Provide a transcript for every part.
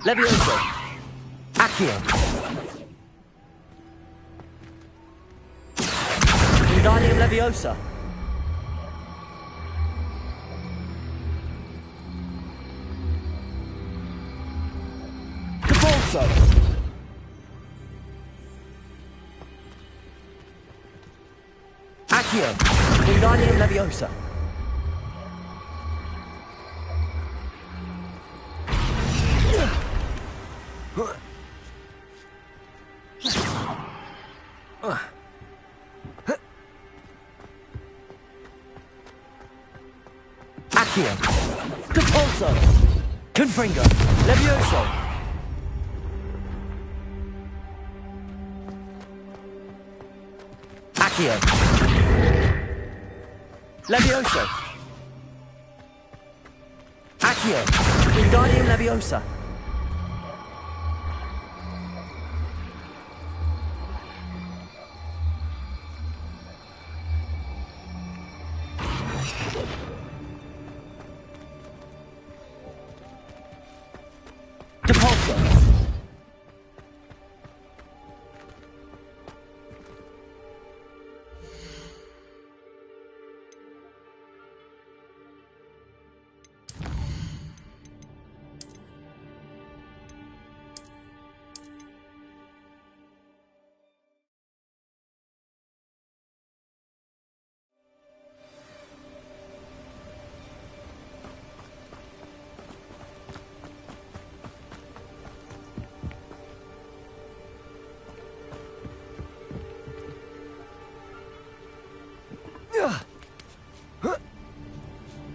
Levioso! Accio! Wingardium Leviosa! Capulso! Accio! Wingardium Leviosa! Accio! Capulso! Confringo! Levioso! Accio! Levioso! Accio! Wingardium Leviosa! Depulso!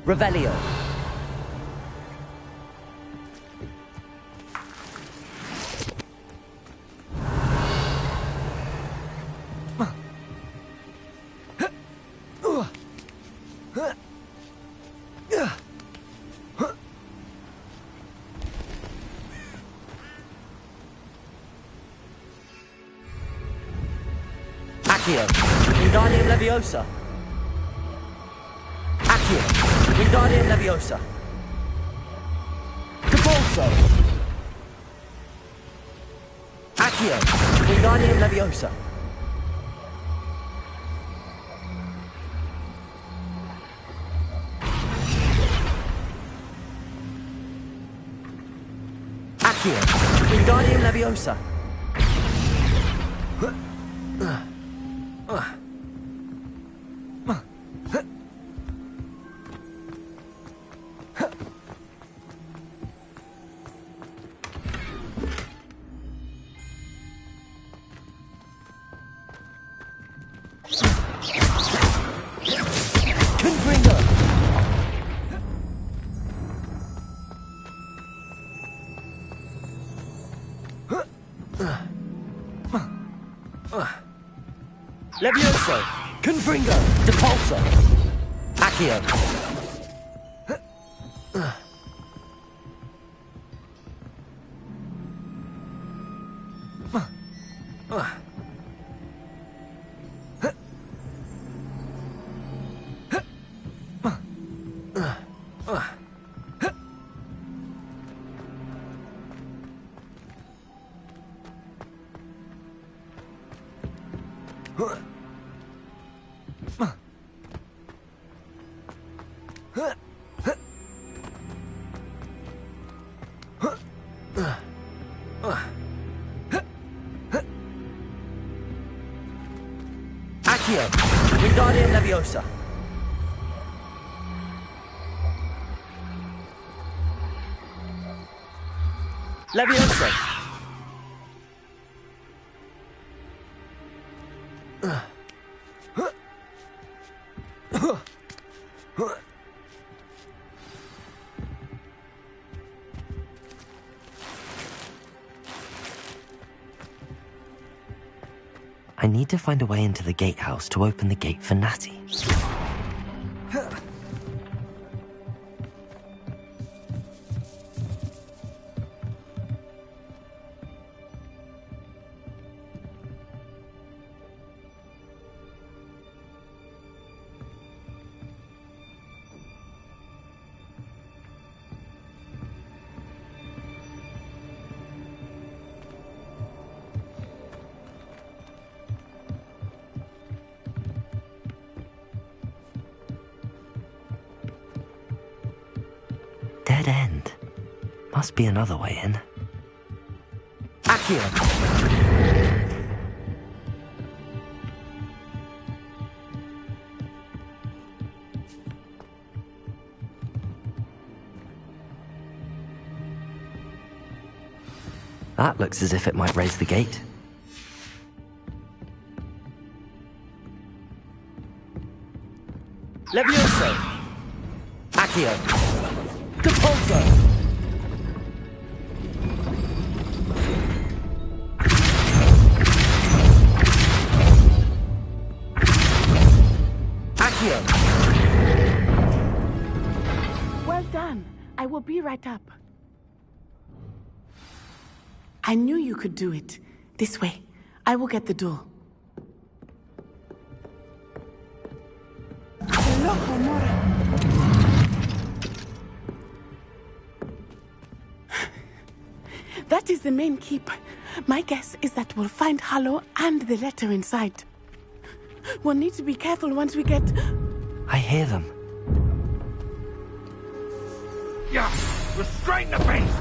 Revelio. Accio. Wingardium Leviosa. Accio. Wingardium Leviosa. Capulso! Accio! Wingardium Leviosa. Accio! Wingardium Leviosa. Confringo! Levioso! Confringo! Depulso! Accio! Accio! Wingardium Leviosa. Levioso! I need to find a way into the gatehouse to open the gate for Natty. dead end. Must be another way in. Accio. That looks as if it might raise the gate. Levioso. Accio. Depulso. Accio. Well done. I will be right up. I knew you could do it. This way. I will get the door. Loco, Mora. That is the main keep. My guess is that we'll find Harlow and the letter inside. We'll need to be careful once we get... I hear them. Yeah, restrain the beast!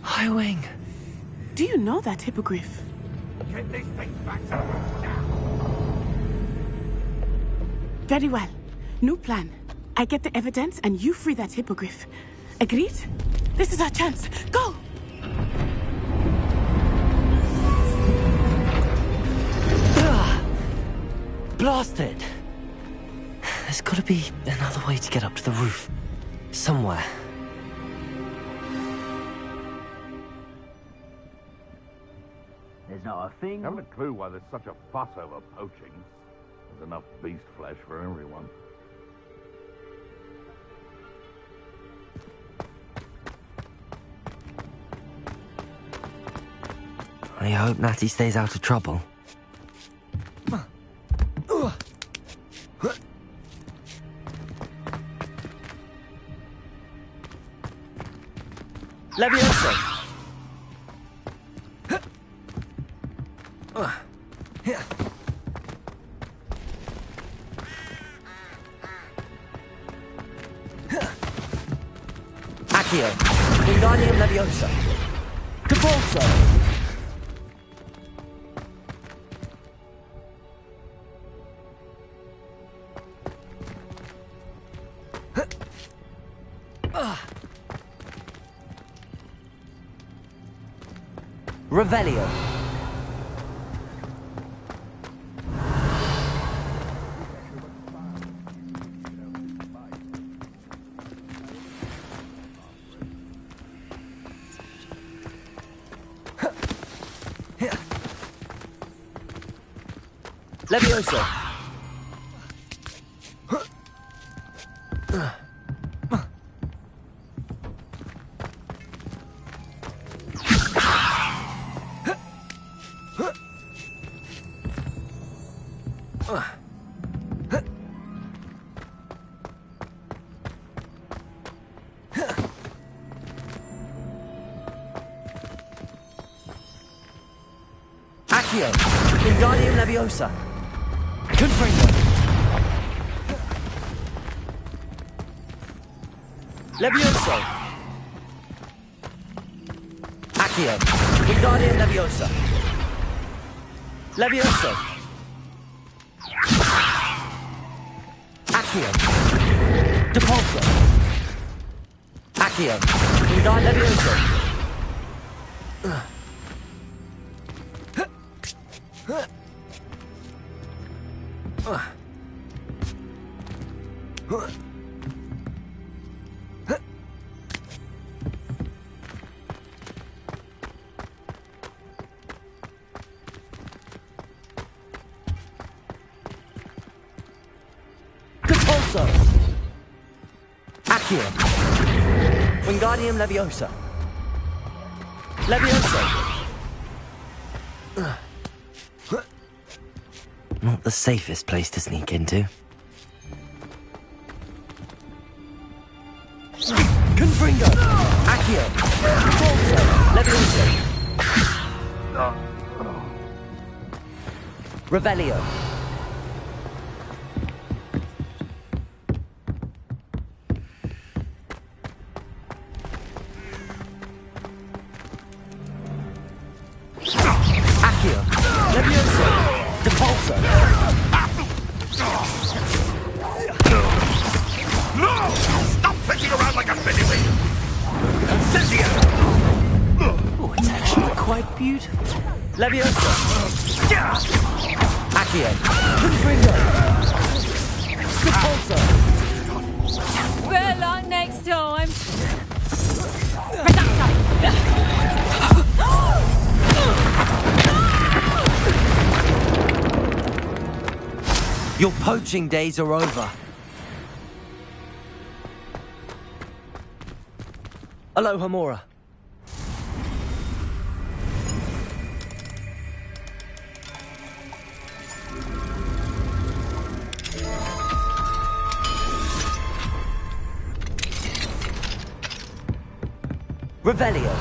Highwing. Do you know that hippogriff? Get this thing back to the roof now! Very well. New plan. I get the evidence and you free that hippogriff. Agreed? This is our chance. Go! Blasted! There's gotta be another way to get up to the roof. Somewhere. There's not a thing. Haven't a clue why there's such a fuss over poaching. There's enough beast flesh for everyone. I hope Natty stays out of trouble. Levioso. Accio. Wingardium Leviosa. Depulso. Revelio. Levioso. Accio. Wingardium Leviosa. Confringo. Levioso. Accio. Wingardium Leviosa. Levioso. Accio. Depulso. Accio. Wingardium Leviosa. Depulso. Accio. Wingardium Leviosa. Levioso. Not the safest place to sneak into. Confringo. Accio. Depulso. Leviosa. Revelio. Accio. Levioso. Depulso. No! Stop flicking around like a fiddly! Incendio! Oh, it's actually quite beautiful. Levioso. Accio. Confringo. Depulso. Better luck next time. Reducto. Your poaching days are over. Aloha Mora. Revelio.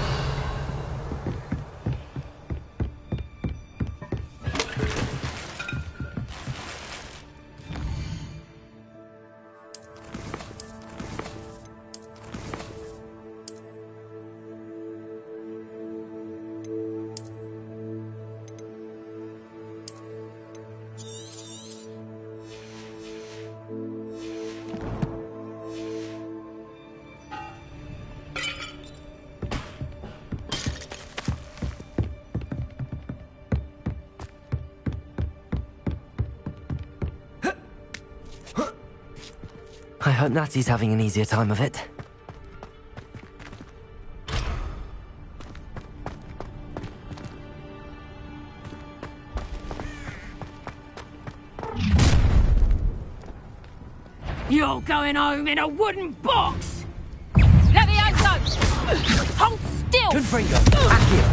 I hope Natty's having an easier time of it. You're going home in a wooden box! Levioso! Hold still! Confringo. Accio.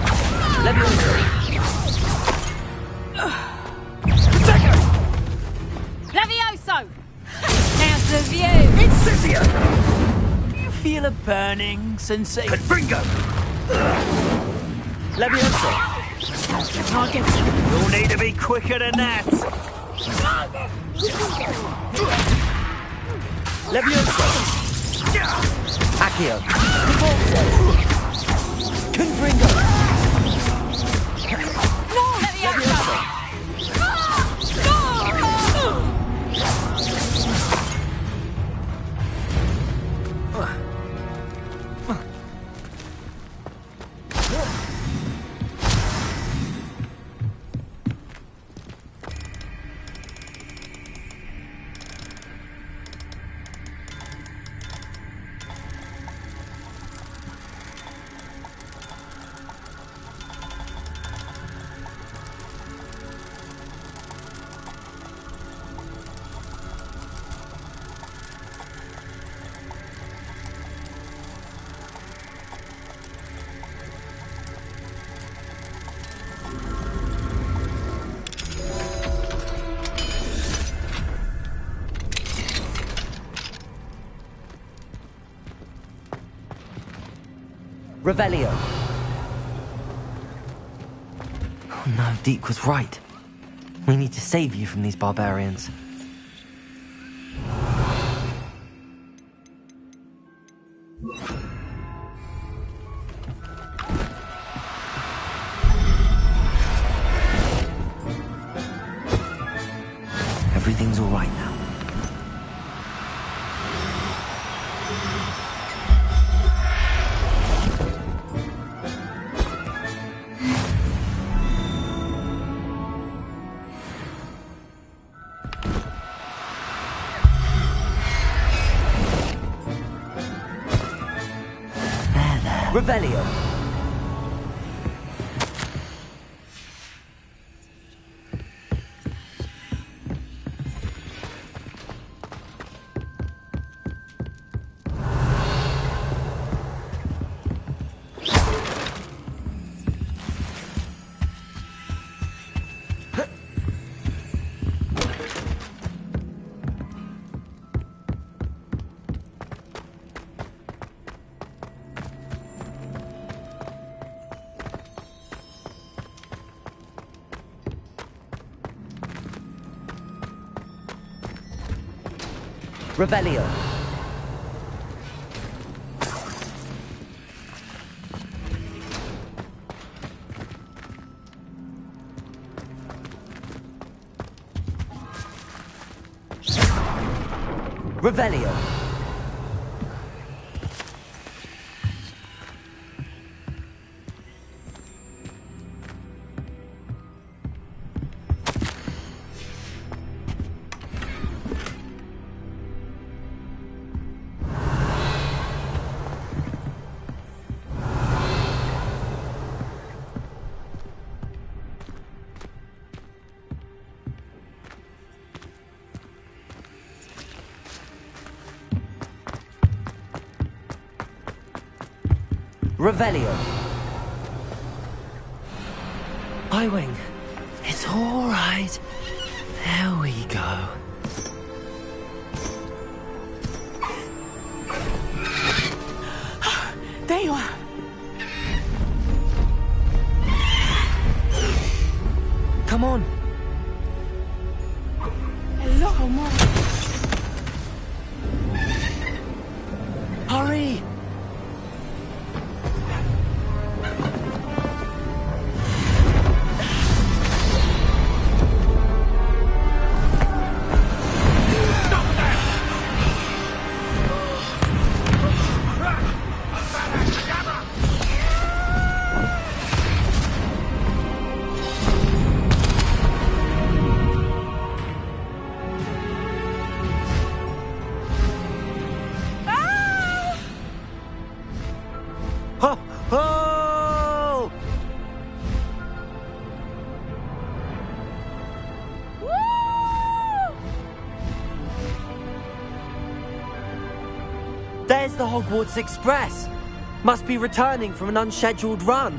Levioso. Levioso! Now's the view! Incendio! You feel a burning sensation? Confringo! Levioso. I'll get you. You'll need to be quicker than that. Levioso. Accio. Depulso. Confringo. No! Levioso! Revelio. Oh no, Deke was right. We need to save you from these barbarians. Everything's all right now. Revelio. Revelio. Revelio. Revelio. Highwing. It's all right. There we go. There you are. Come on. Hello, Homura. Hurry. Ho! Ho! There's the Hogwarts Express. Must be returning from an unscheduled run.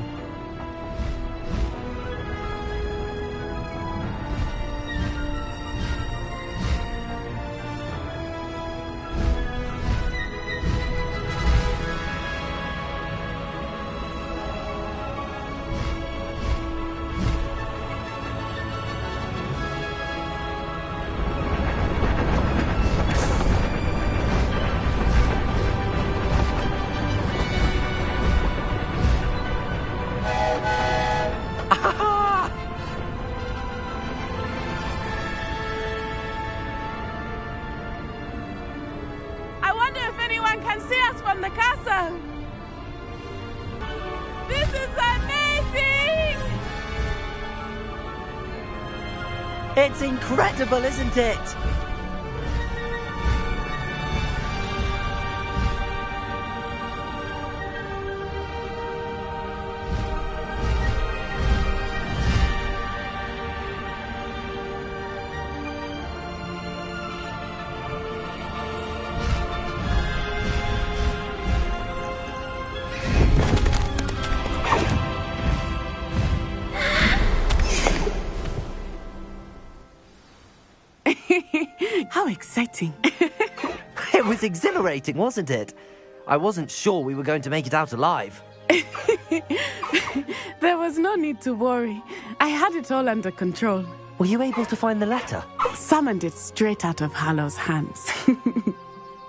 I wonder if anyone can see us from the castle. This is amazing! It's incredible, isn't it? How exciting. It was exhilarating, wasn't it? I wasn't sure we were going to make it out alive. There was no need to worry. I had it all under control. Were you able to find the letter? Summoned it straight out of Harlow's hands.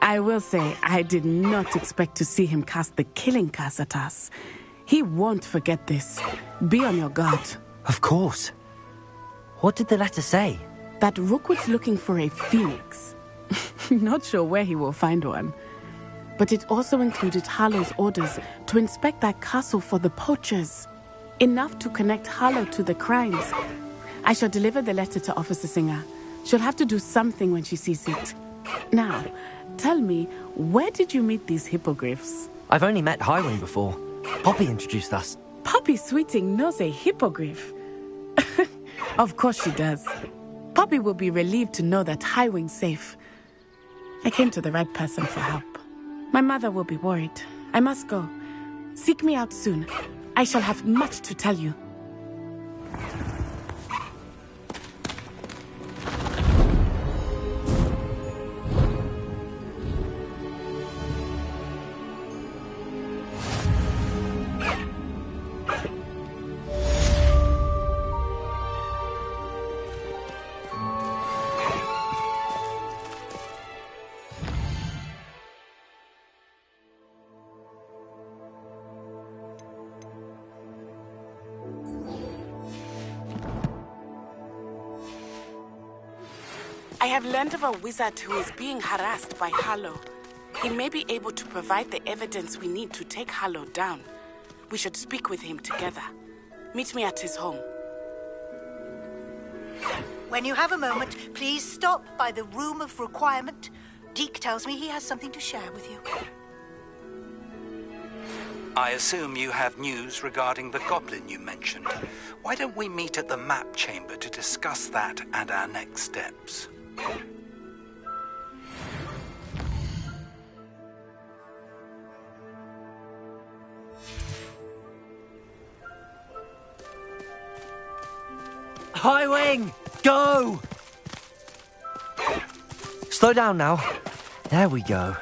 I will say, I did not expect to see him cast the killing curse at us. He won't forget this. Be on your guard. Of course. What did the letter say? That Rookwood's looking for a phoenix. Not sure where he will find one. But it also included Harlow's orders to inspect that castle for the poachers. Enough to connect Harlow to the crimes. I shall deliver the letter to Officer Singer. She'll have to do something when she sees it. Now, tell me, where did you meet these hippogriffs? I've only met Highwing before. Poppy introduced us. Poppy Sweeting knows a hippogriff. Of course she does. Poppy will be relieved to know that Highwing's safe. I came to the right person for help. My mother will be worried. I must go. Seek me out soon. I shall have much to tell you. I have learned of a wizard who is being harassed by Harlow. He may be able to provide the evidence we need to take Harlow down. We should speak with him together. Meet me at his home. When you have a moment, please stop by the Room of Requirement. Deke tells me he has something to share with you. I assume you have news regarding the goblin you mentioned. Why don't we meet at the map chamber to discuss that and our next steps? Highwing! Go! Slow down now. There we go.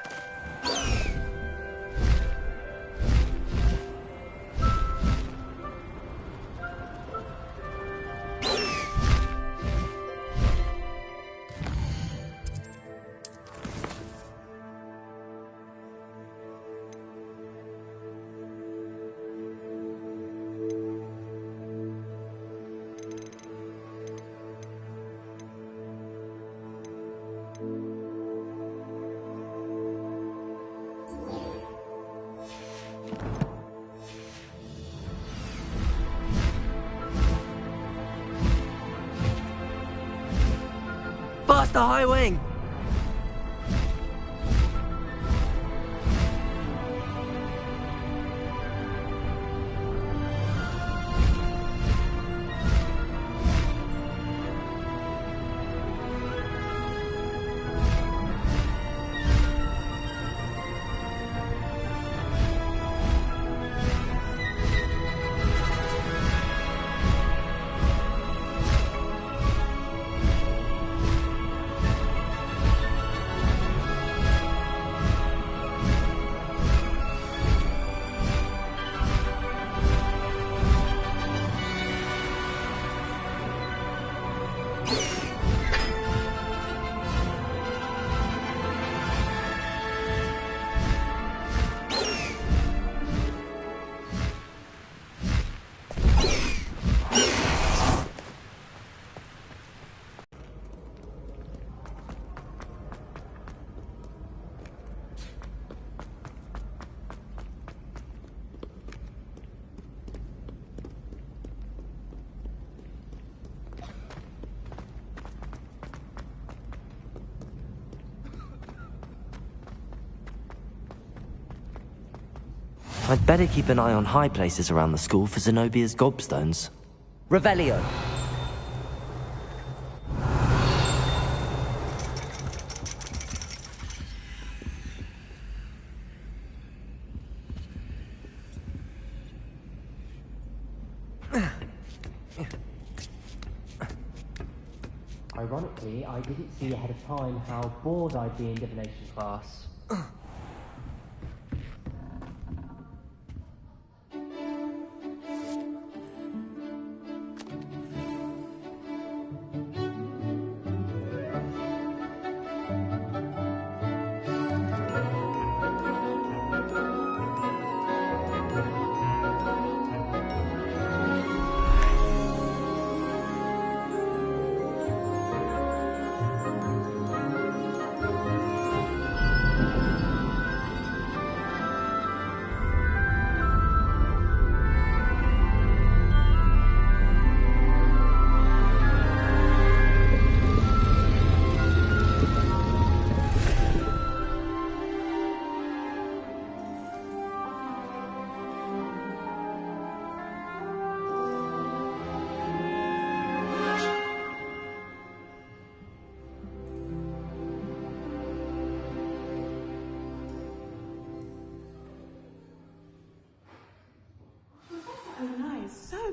Faster, Highwing! I'd better keep an eye on high places around the school for Zenobia's gobstones. Revelio. Ironically, I didn't see ahead of time how bored I'd be in divination class.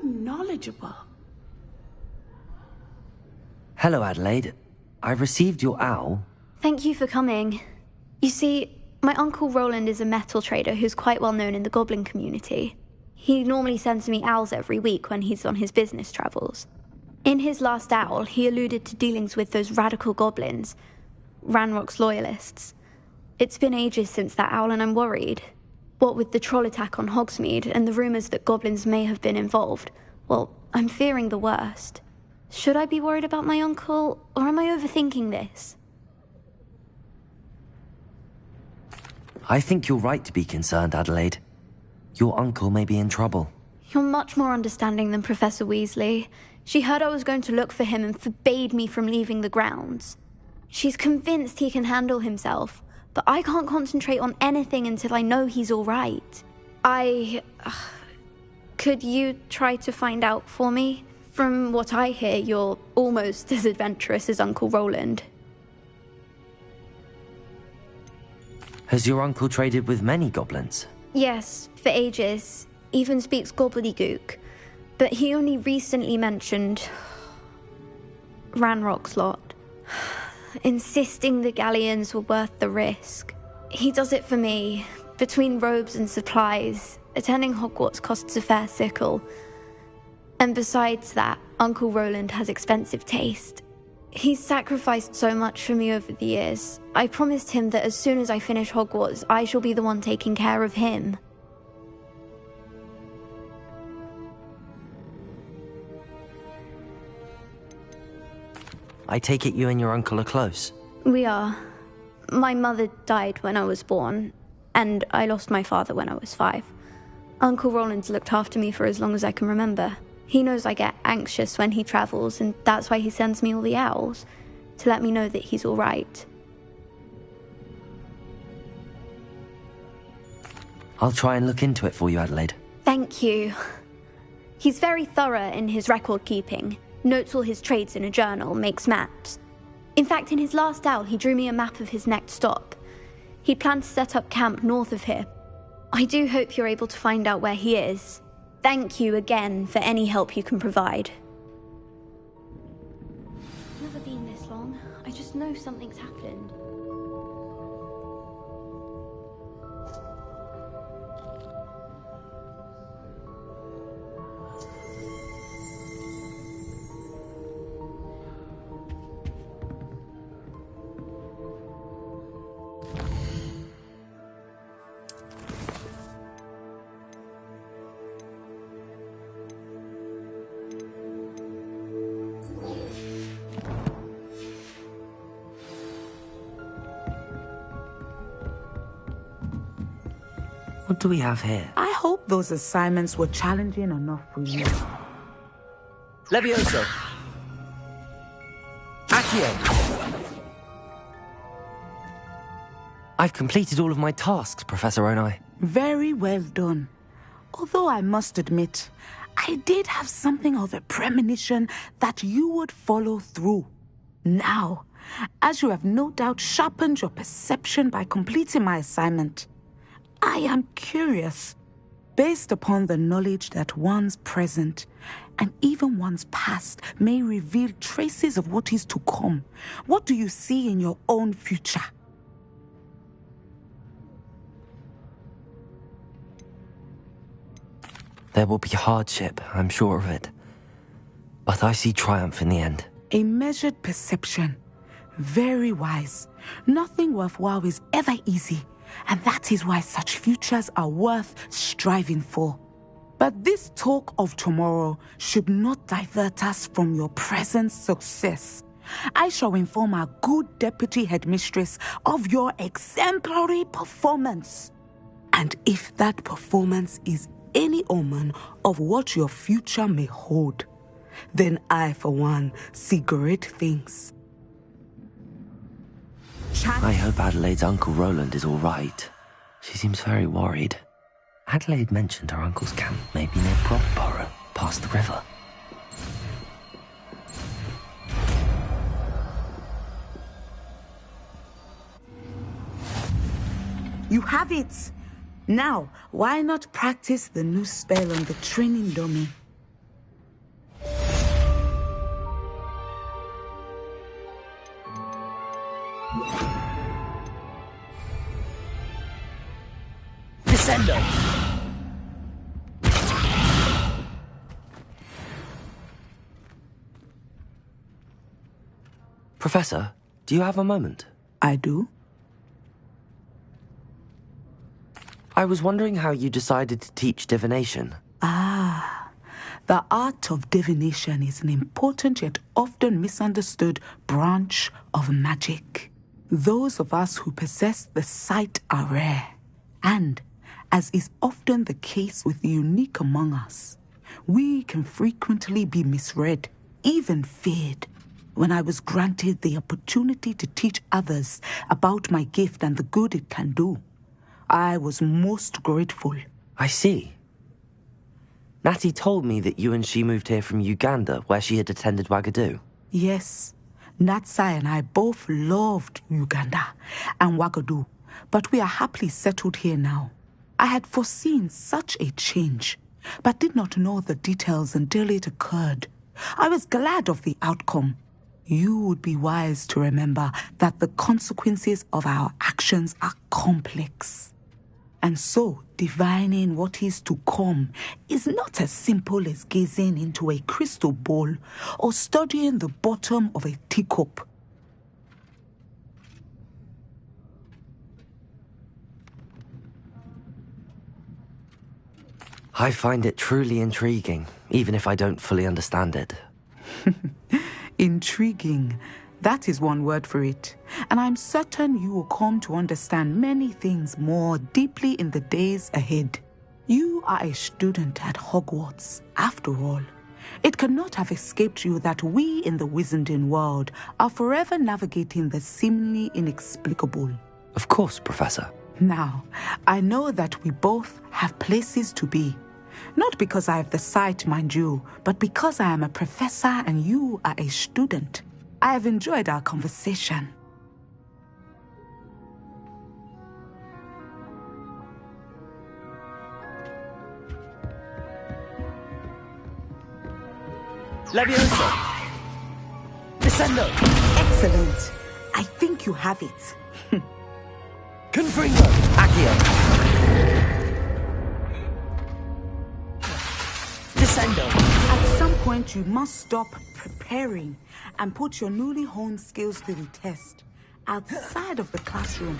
Knowledgeable. Hello, Adelaide. I received your owl. Thank you for coming. You see, my uncle Roland is a metal trader who's quite well known in the goblin community. He normally sends me owls every week when he's on his business travels. In his last owl, he alluded to dealings with those radical goblins, Ranrock's loyalists. It's been ages since that owl and I'm worried. What with the troll attack on Hogsmeade and the rumours that goblins may have been involved, well, I'm fearing the worst. Should I be worried about my uncle, or am I overthinking this? I think you're right to be concerned, Adelaide. Your uncle may be in trouble. You're much more understanding than Professor Weasley. She heard I was going to look for him and forbade me from leaving the grounds. She's convinced he can handle himself, but I can't concentrate on anything until I know he's all right. Could you try to find out for me? From what I hear, you're almost as adventurous as Uncle Roland. Has your uncle traded with many goblins? Yes, for ages. Even speaks gobbledygook. But he only recently mentioned Ranrock's lot, insisting the galleons were worth the risk. He does it for me. Between robes and supplies, attending Hogwarts costs a fair sickle. And besides that, Uncle Roland has expensive taste. He's sacrificed so much for me over the years. I promised him that as soon as I finish Hogwarts, I shall be the one taking care of him. I take it you and your uncle are close? We are. My mother died when I was born, and I lost my father when I was 5. Uncle Roland's looked after me for as long as I can remember. He knows I get anxious when he travels, and that's why he sends me all the owls, to let me know that he's all right. I'll try and look into it for you, Adelaide. Thank you. He's very thorough in his record keeping, notes all his trades in a journal, makes maps. In fact, in his last owl, he drew me a map of his next stop. He planned to set up camp north of here. I do hope you're able to find out where he is. Thank you again for any help you can provide. It's never been this long. I just know something's happened. What do we have here? I hope those assignments were challenging enough for you. Levioso. Accio. I've completed all of my tasks, Professor Onai. Very well done. Although I must admit, I did have something of a premonition that you would follow through. Now, as you have no doubt sharpened your perception by completing my assignment, I am curious, based upon the knowledge that one's present and even one's past may reveal traces of what is to come. What do you see in your own future? There will be hardship, I'm sure of it. But I see triumph in the end. A measured perception. Very wise. Nothing worthwhile is ever easy. And that is why such futures are worth striving for. But this talk of tomorrow should not divert us from your present success. I shall inform our good deputy headmistress of your exemplary performance. And if that performance is any omen of what your future may hold, then I, for one, see great things. I hope Adelaide's Uncle Roland is all right. She seems very worried. Adelaide mentioned her uncle's camp may be near Brockborough, past the river. You have it! Now, why not practice the new spell on the training dummy? Descendo! Professor, do you have a moment? I do? I was wondering how you decided to teach divination. Ah, The art of divination is an important yet often misunderstood branch of magic. Those of us who possess the sight are rare, and, as is often the case with the unique among us, we can frequently be misread, even feared. When I was granted the opportunity to teach others about my gift and the good it can do, I was most grateful. I see. Natty told me that you and she moved here from Uganda, where she had attended Wagadu. Yes, Natsai and I both loved Uganda and Wagadu, but we are happily settled here now. I had foreseen such a change, but did not know the details until it occurred. I was glad of the outcome. You would be wise to remember that the consequences of our actions are complex. And so, divining what is to come is not as simple as gazing into a crystal ball or studying the bottom of a teacup. I find it truly intriguing, even if I don't fully understand it. Intriguing. That is one word for it. And I'm certain you will come to understand many things more deeply in the days ahead. You are a student at Hogwarts, after all. It cannot have escaped you that we in the Wizarding world are forever navigating the seemingly inexplicable. Of course, Professor. Now, I know that we both have places to be. Not because I have the sight, mind you, but because I am a professor and you are a student. I have enjoyed our conversation. Leviosa! Descendo! Excellent. I think you have it. Confringo! Accio! Descendo! At some point, you must stop preparing and put your newly honed skills to the test outside of the classroom.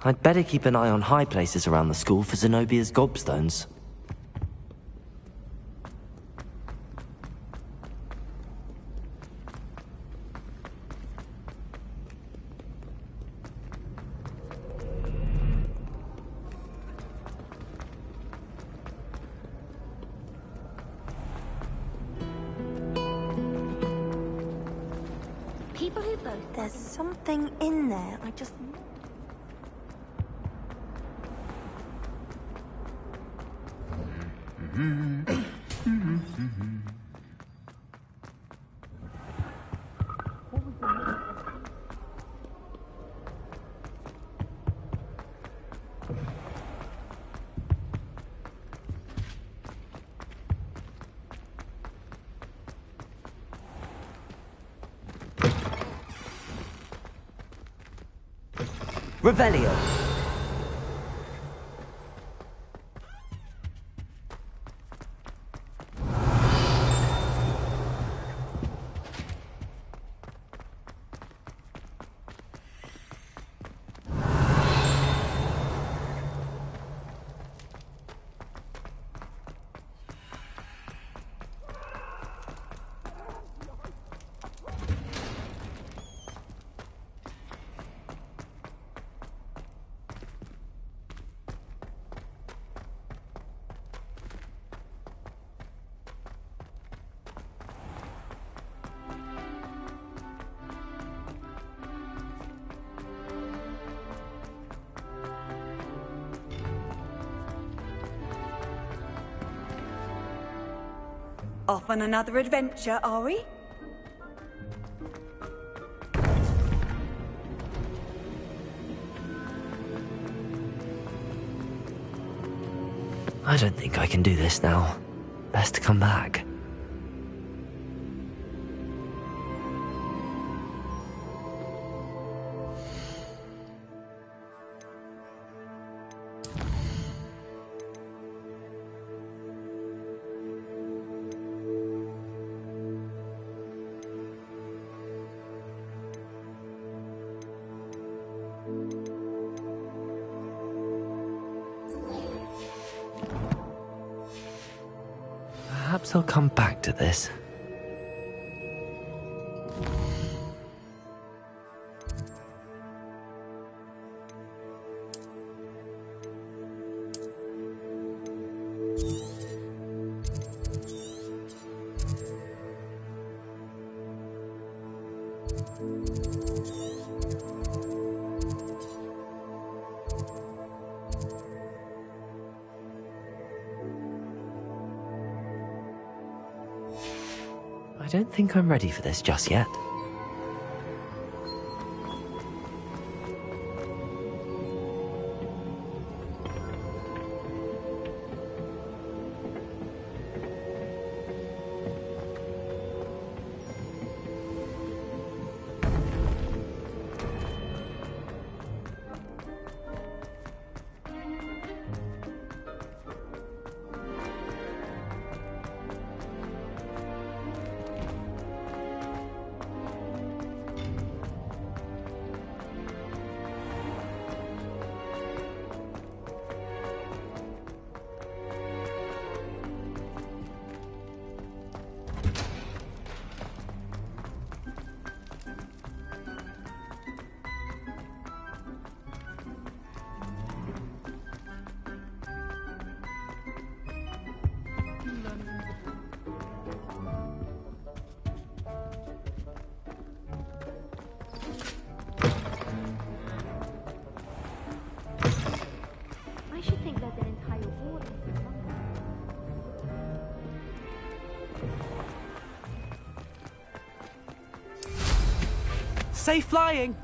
I'd better keep an eye on high places around the school for Zenobia's gobstones. People who both. There's something in there. I just. Revelio. Off on another adventure, are we? I don't think I can do this now. Best to come back. Perhaps I'll come back to this. I don't think I'm ready for this just yet. Safe flying!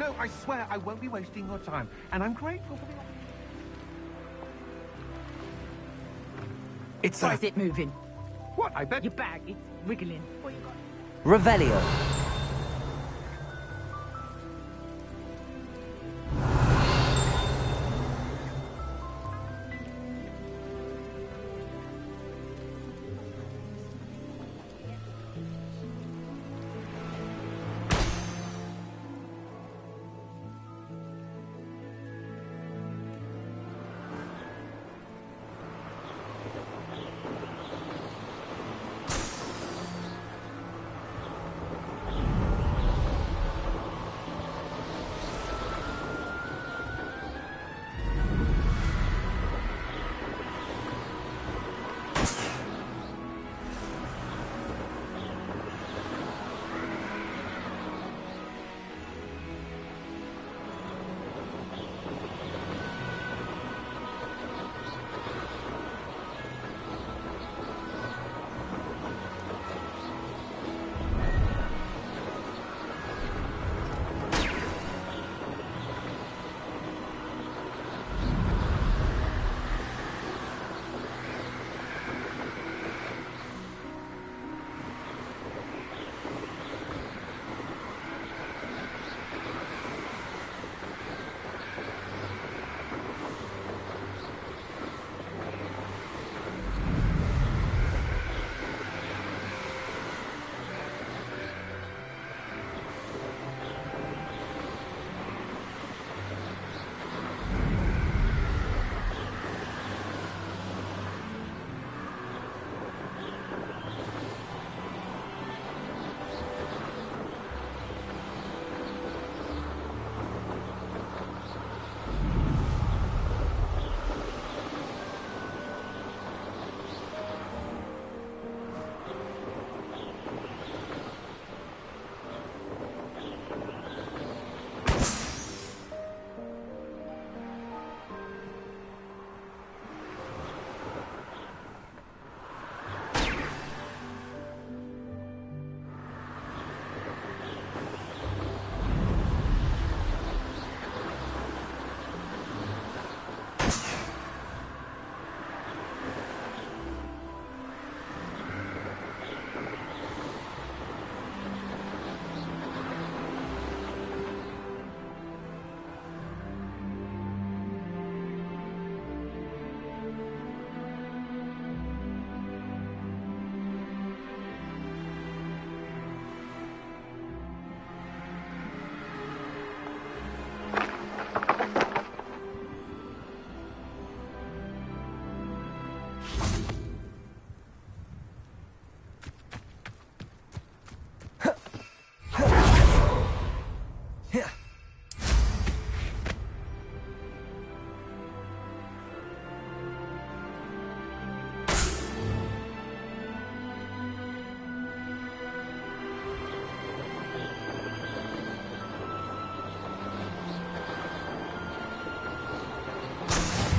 No, I swear I won't be wasting your time. And I'm grateful for the... It's Why is it moving? What? I bet... Your bag, it's wiggling. What you got? Revelio.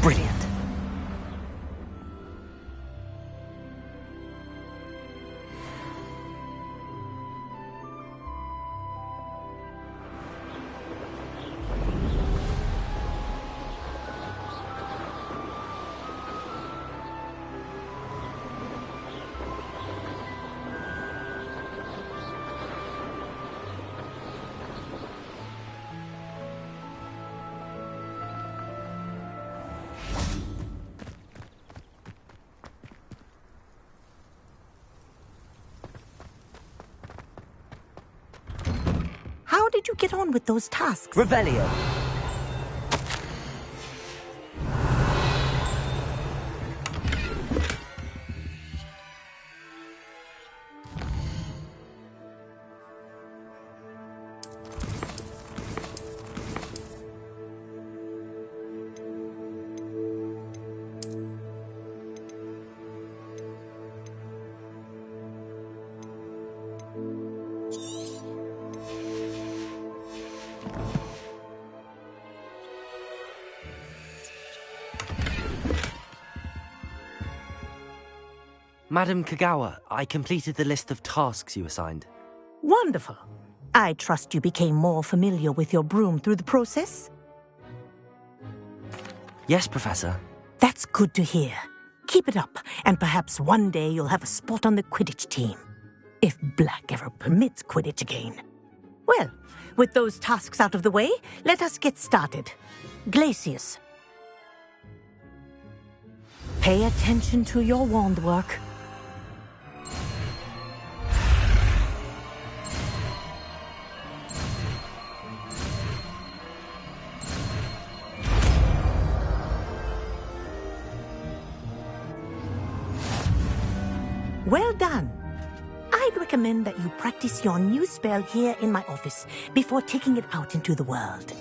Brilliant. How did you get on with those tasks? Revelio. Madam Kagawa, I completed the list of tasks you assigned. Wonderful. I trust you became more familiar with your broom through the process? Yes, Professor. That's good to hear. Keep it up, and perhaps one day you'll have a spot on the Quidditch team. If Black ever permits Quidditch again. Well, with those tasks out of the way, let us get started. Glacius. Pay attention to your wand work. Well done. I'd recommend that you practice your new spell here in my office before taking it out into the world.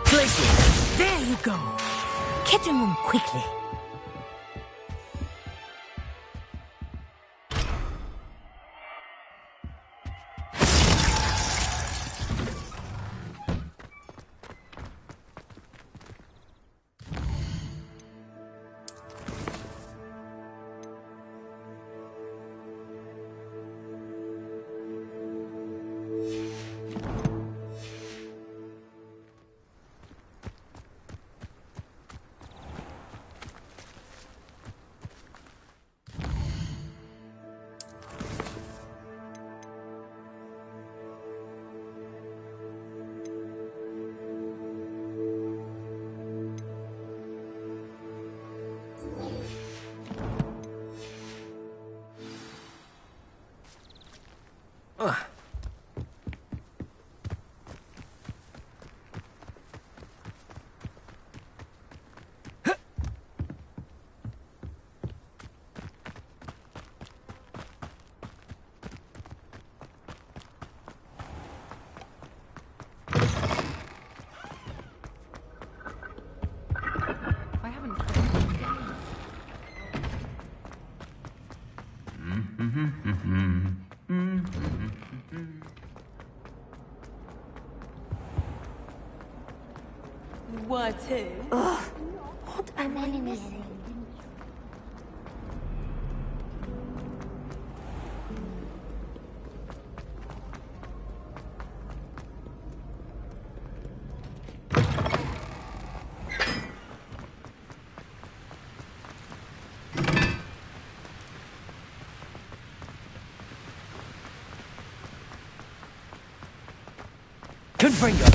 Glacius! There you go. Catching them quickly. What is? What am I missing? Confringo!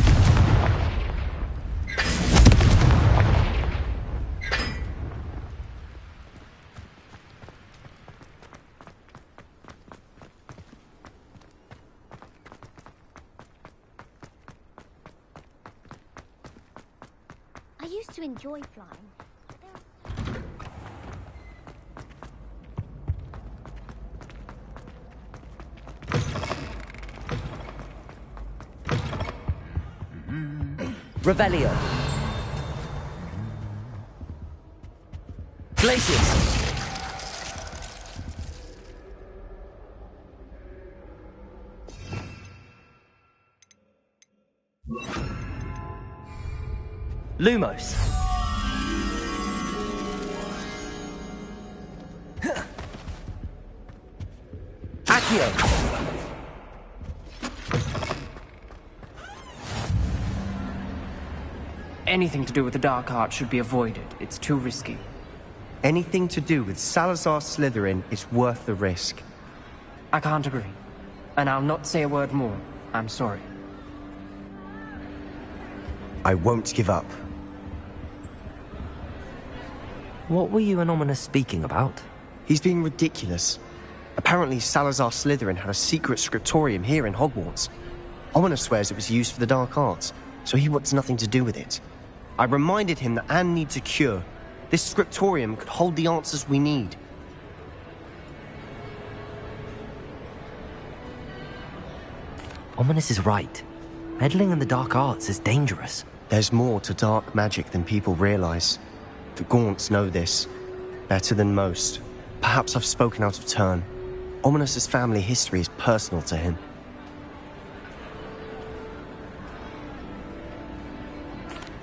I used to enjoy flying. Revelio. Glacius! Lumos. Accio. Anything to do with the dark art should be avoided. It's too risky. Anything to do with Salazar Slytherin is worth the risk. I can't agree. And I'll not say a word more. I'm sorry. I won't give up. What were you and Ominis speaking about? He's being ridiculous. Apparently Salazar Slytherin had a secret scriptorium here in Hogwarts. Ominis swears it was used for the dark arts, so he wants nothing to do with it. I reminded him that Anne needs a cure. This scriptorium could hold the answers we need. Ominis is right. Meddling in the dark arts is dangerous. There's more to dark magic than people realize. The Gaunts know this. Better than most. Perhaps I've spoken out of turn. Ominis' family history is personal to him.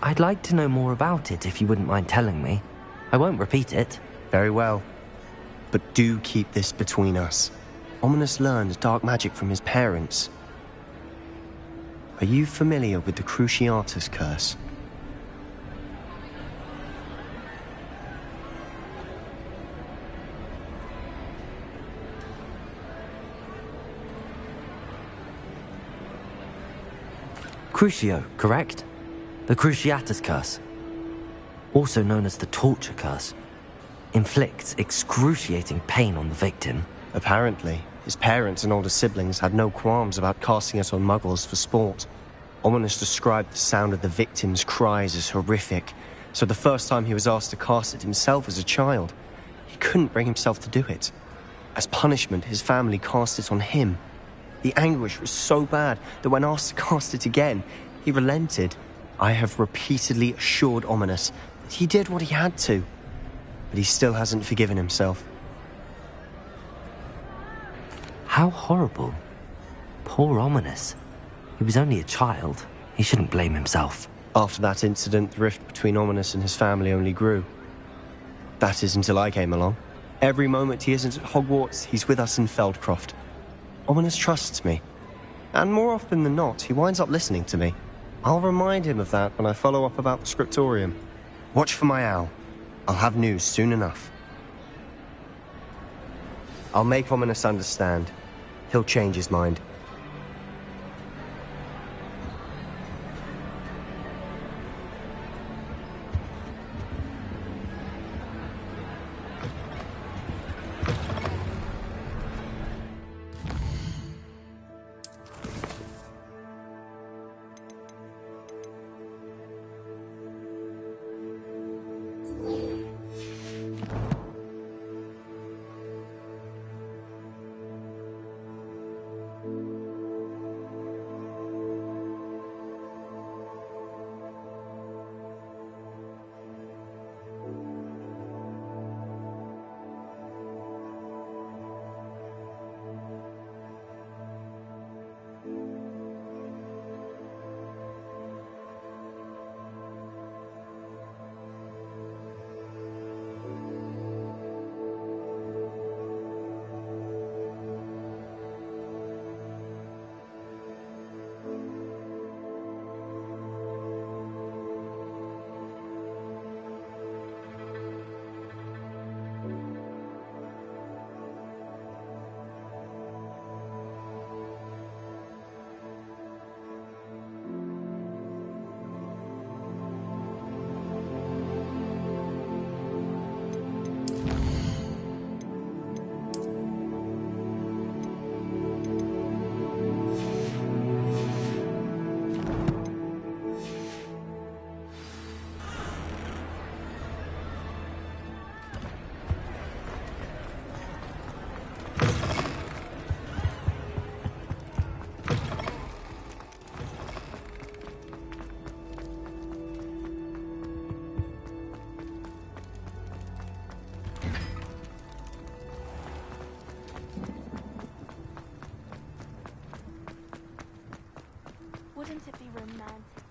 I'd like to know more about it if you wouldn't mind telling me. I won't repeat it. Very well. But do keep this between us. Ominis learned dark magic from his parents. Are you familiar with the Cruciatus curse? Crucio, correct? The Cruciatus curse, also known as the torture curse, inflicts excruciating pain on the victim. Apparently, his parents and older siblings had no qualms about casting it on muggles for sport. Ominis described the sound of the victim's cries as horrific, so the first time he was asked to cast it himself as a child, he couldn't bring himself to do it. As punishment, his family cast it on him. The anguish was so bad that when asked to cast it again, he relented. I have repeatedly assured Ominis that he did what he had to, but he still hasn't forgiven himself. How horrible. Poor Ominis. He was only a child. He shouldn't blame himself. After that incident, the rift between Ominis and his family only grew. That is until I came along. Every moment he isn't at Hogwarts, he's with us in Feldcroft. Ominis trusts me. And more often than not, he winds up listening to me. I'll remind him of that when I follow up about the scriptorium. Watch for my owl. I'll have news soon enough. I'll make Ominis understand. He'll change his mind. Wouldn't it be romantic?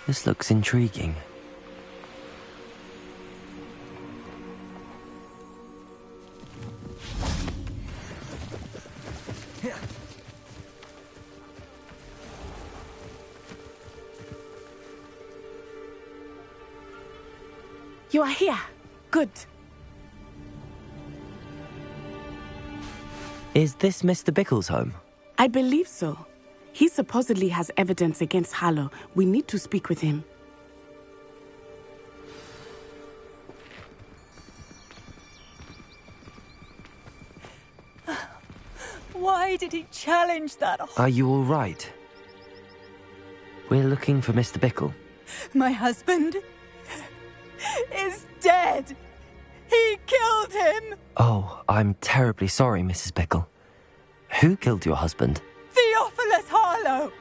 This looks intriguing. You are here. Good. Is this Mr. Bickle's home? I believe so. He supposedly has evidence against Harlow. We need to speak with him. Why did he challenge that? Are you all right? We're looking for Mr. Bickle. My husband is dead. He killed him. Oh, I'm terribly sorry, Mrs. Bickle. Who killed your husband? Theophilus Harlow.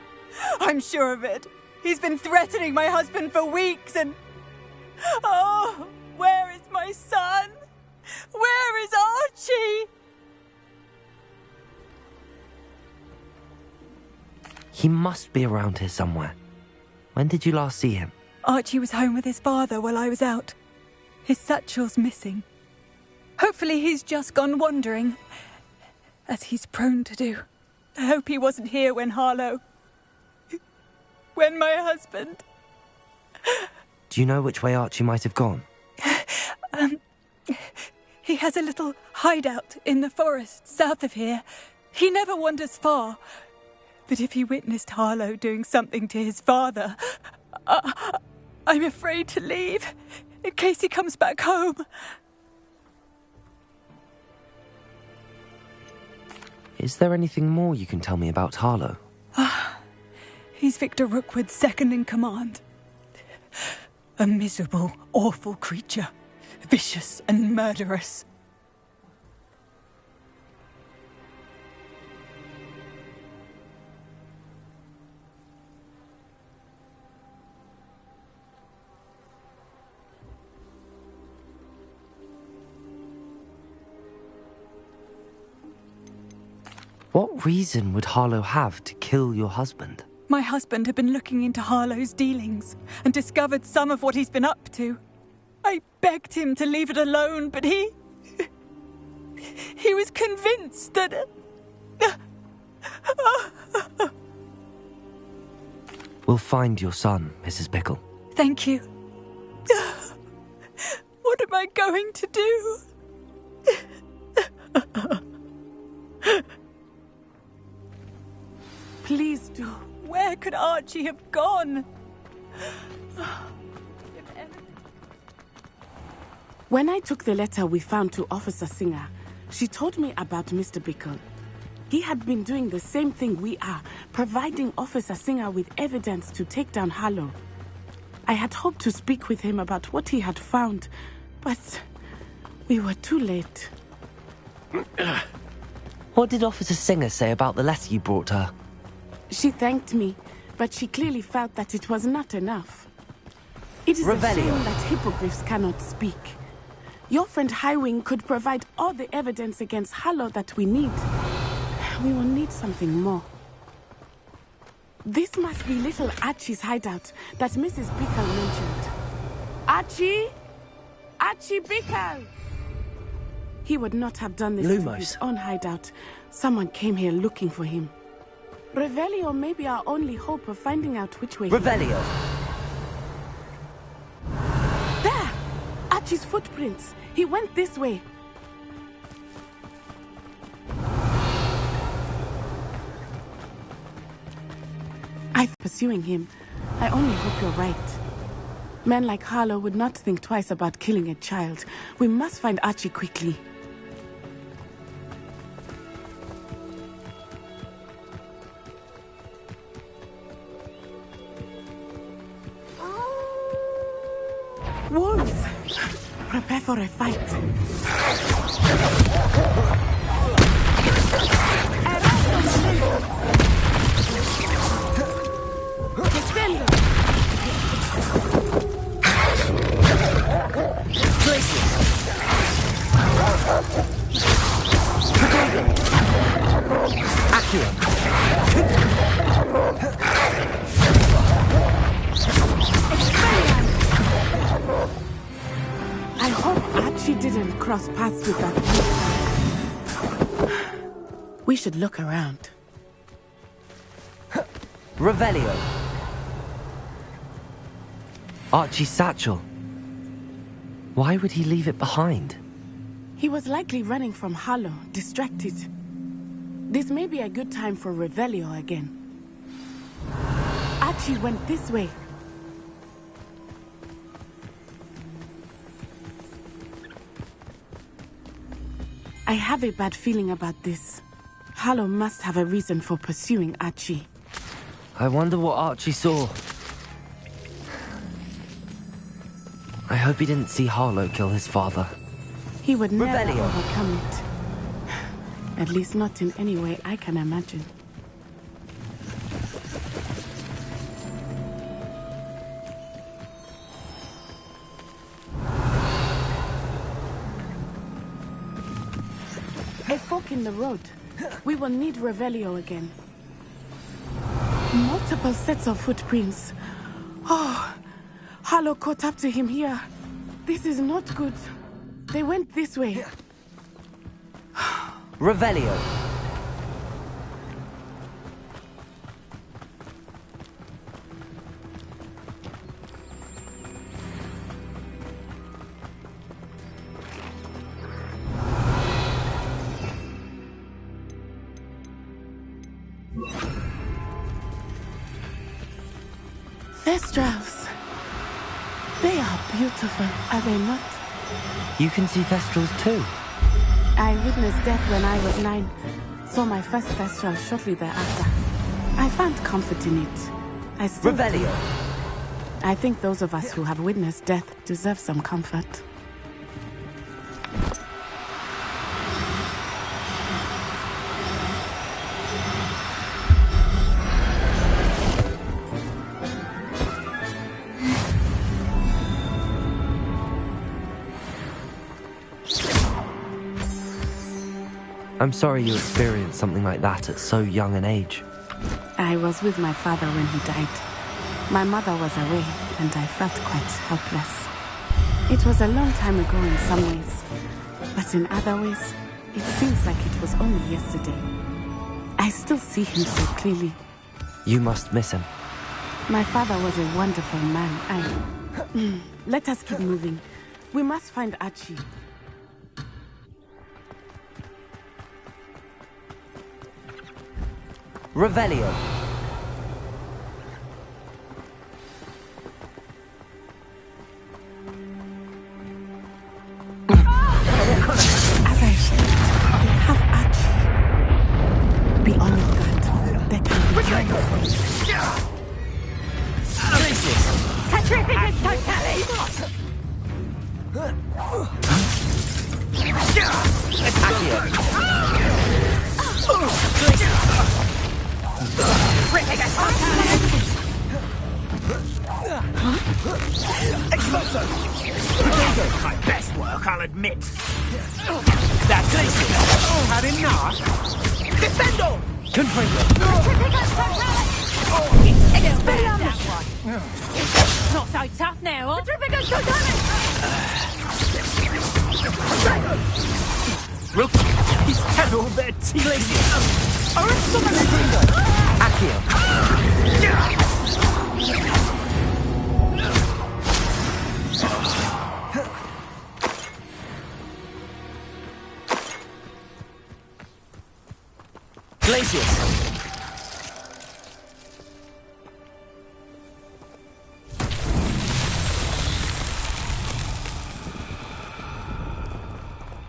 I'm sure of it. He's been threatening my husband for weeks and... Oh, where is my son? Where is Archie? He must be around here somewhere. When did you last see him? Archie was home with his father while I was out. His satchel's missing. Hopefully he's just gone wandering, as he's prone to do. I hope he wasn't here when Harlow... when my husband... Do you know which way Archie might have gone? He has a little hideout in the forest south of here. He never wanders far. But if he witnessed Harlow doing something to his father, I'm afraid to leave, in case he comes back home. Is there anything more you can tell me about Harlow? He's Victor Rookwood's second in command. A miserable, awful creature. Vicious and murderous. What reason would Harlow have to kill your husband? My husband had been looking into Harlow's dealings and discovered some of what he's been up to. I begged him to leave it alone, but he was convinced that... We'll find your son, Mrs. Bickle. Thank you. What am I going to do? Please do. Where could Archie have gone? When I took the letter we found to Officer Singer, she told me about Mr. Bickle. He had been doing the same thing we are, providing Officer Singer with evidence to take down Harlow. I had hoped to speak with him about what he had found, but we were too late. What did Officer Singer say about the letter you brought her? She thanked me, but she clearly felt that it was not enough. It is Revelio. a shame that hippogriffs cannot speak. Your friend Highwing could provide all the evidence against Harlow that we need. We will need something more. This must be little Archie's hideout that Mrs. Bickle mentioned. Archie? Archie Bickle! He would not have done this to his own hideout. Someone came here looking for him. Revelio may be our only hope of finding out which way. Revelio! There! Archie's footprints. He went this way. I'm pursuing him. I only hope you're right. Men like Harlow would not think twice about killing a child. We must find Archie quickly. Wolves! Prepare for a fight. Defender! Places! Accio! I hope Archie didn't cross paths with that wolf. We should look around. Revelio! Archie's satchel. Why would he leave it behind? He was likely running from Harlow, distracted. This may be a good time for Revelio again. Archie went this way. I have a bad feeling about this. Harlow must have a reason for pursuing Archie. I wonder what Archie saw. I hope he didn't see Harlow kill his father. He would never Revelio. overcome it. At least not in any way I can imagine. A fork in the road. We will need Revelio again. Multiple sets of footprints. Oh, Harlow caught up to him here. This is not good. They went this way. Revelio. Thestrals. They are beautiful, are they not? You can see Thestrals too. I witnessed death when I was 9. Saw my first Thestral shortly thereafter. I found comfort in it. I still Revelio. do. I think those of us who have witnessed death deserve some comfort. I'm sorry you experienced something like that at so young an age. I was with my father when he died. My mother was away, and I felt quite helpless. It was a long time ago in some ways, but in other ways, it seems like it was only yesterday. I still see him so clearly. You must miss him. My father was a wonderful man. Let us keep moving. We must find Archie. Revelio. As I said, they have Archie. Be on your guard. There can be trouble. Petrificus totalis! Exploso! My best work, I'll admit. That's it. Had enough. Defendo! Not so tough now, huh? Petrificus totalis! Look, he's had all their teeth. Glacius.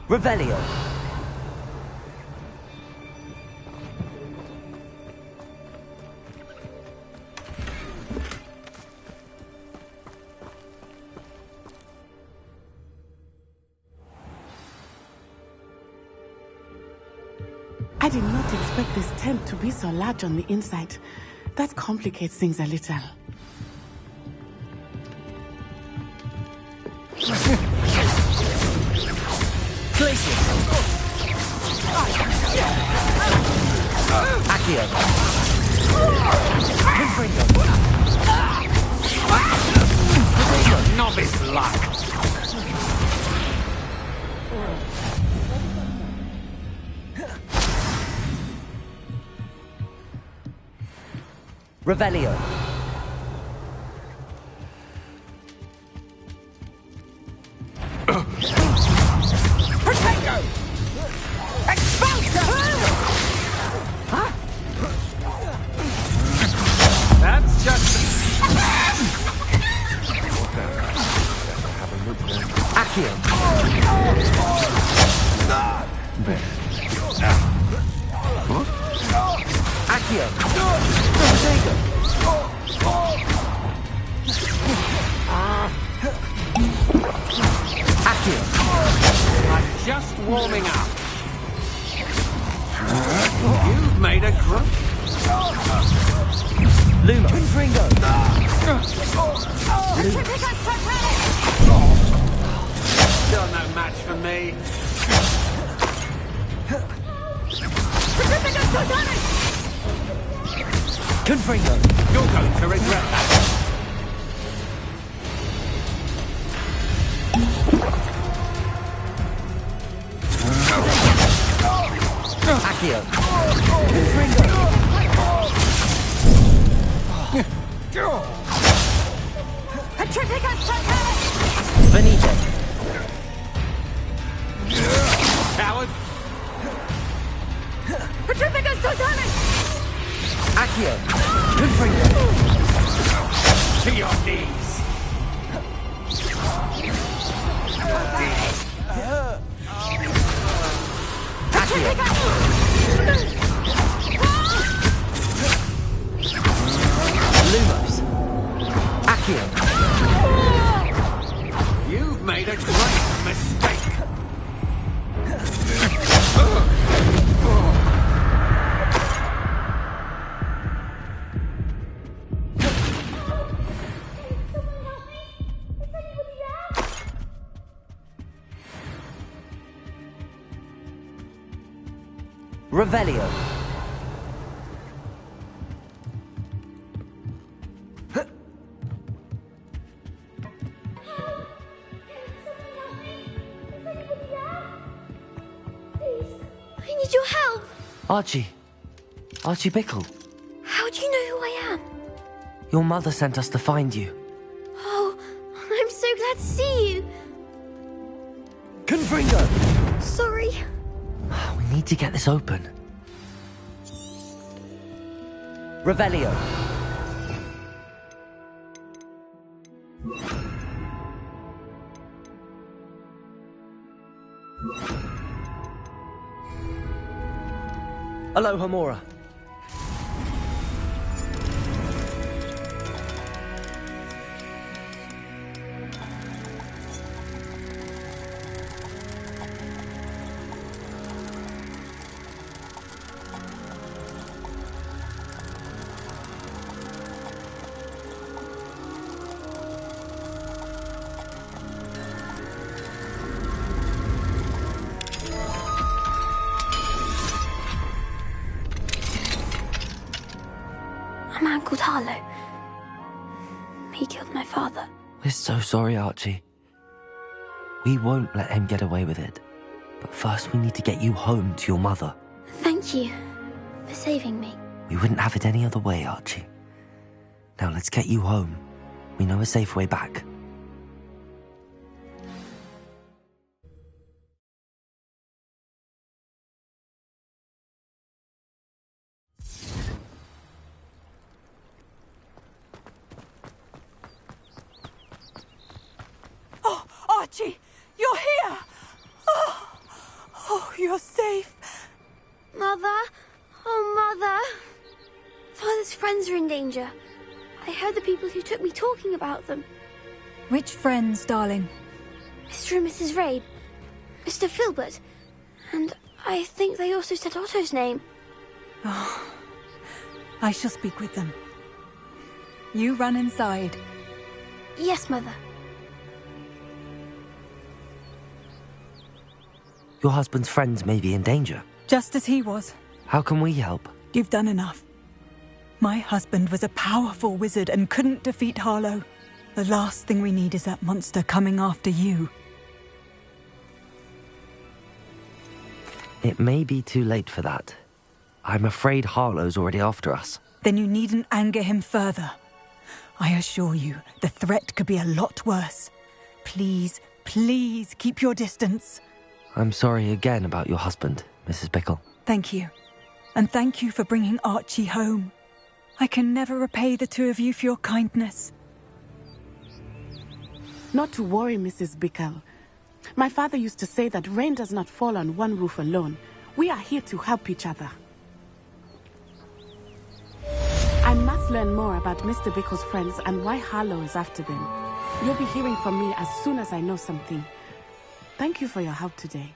Revelio. I did not expect this tent to be so large on the inside. That complicates things a little. Novice luck. Revelio. Protego! Expulsor! Huh? That's just... Accio. Accio! Accio! I'm just warming up. You've made a group. Luma! Confringo! Still no match for me. Confringo! You're going to regret that. Accio! Confringo! Benito! Coward! Accio! Confringo! To your knees! Accio! Lumos! Accio! You've made a great mistake. Revelio! I need your help. Archie. Archie Bickle. How do you know who I am? Your mother sent us to find you. Oh, I'm so glad to see you. Confringo! Sorry. We need to get this open. Revelio. Aloha Mora. A man called Harlow. He killed my father. We're so sorry, Archie. We won't let him get away with it. But first we need to get you home to your mother. Thank you for saving me. We wouldn't have it any other way, Archie. Now let's get you home. We know a safe way back. Oh, Archie, you're here! Oh, you're safe. Mother? Oh, Mother. Father's friends are in danger. I heard the people who took me talking about them. Which friends, darling? Mr. and Mrs. Rabe. Mr. Filbert. And I think they also said Otto's name. Oh, I shall speak with them. You run inside. Yes, Mother. Your husband's friends may be in danger. Just as he was. How can we help? You've done enough. My husband was a powerful wizard and couldn't defeat Harlow. The last thing we need is that monster coming after you. It may be too late for that. I'm afraid Harlow's already after us. Then you needn't anger him further. I assure you, the threat could be a lot worse. Please, please keep your distance. I'm sorry again about your husband, Mrs. Bickle. Thank you. And thank you for bringing Archie home. I can never repay the two of you for your kindness. Not to worry, Mrs. Bickle. My father used to say that rain does not fall on one roof alone. We are here to help each other. Let's learn more about Mr. Bickle's friends and why Harlow is after them. You'll be hearing from me as soon as I know something. Thank you for your help today.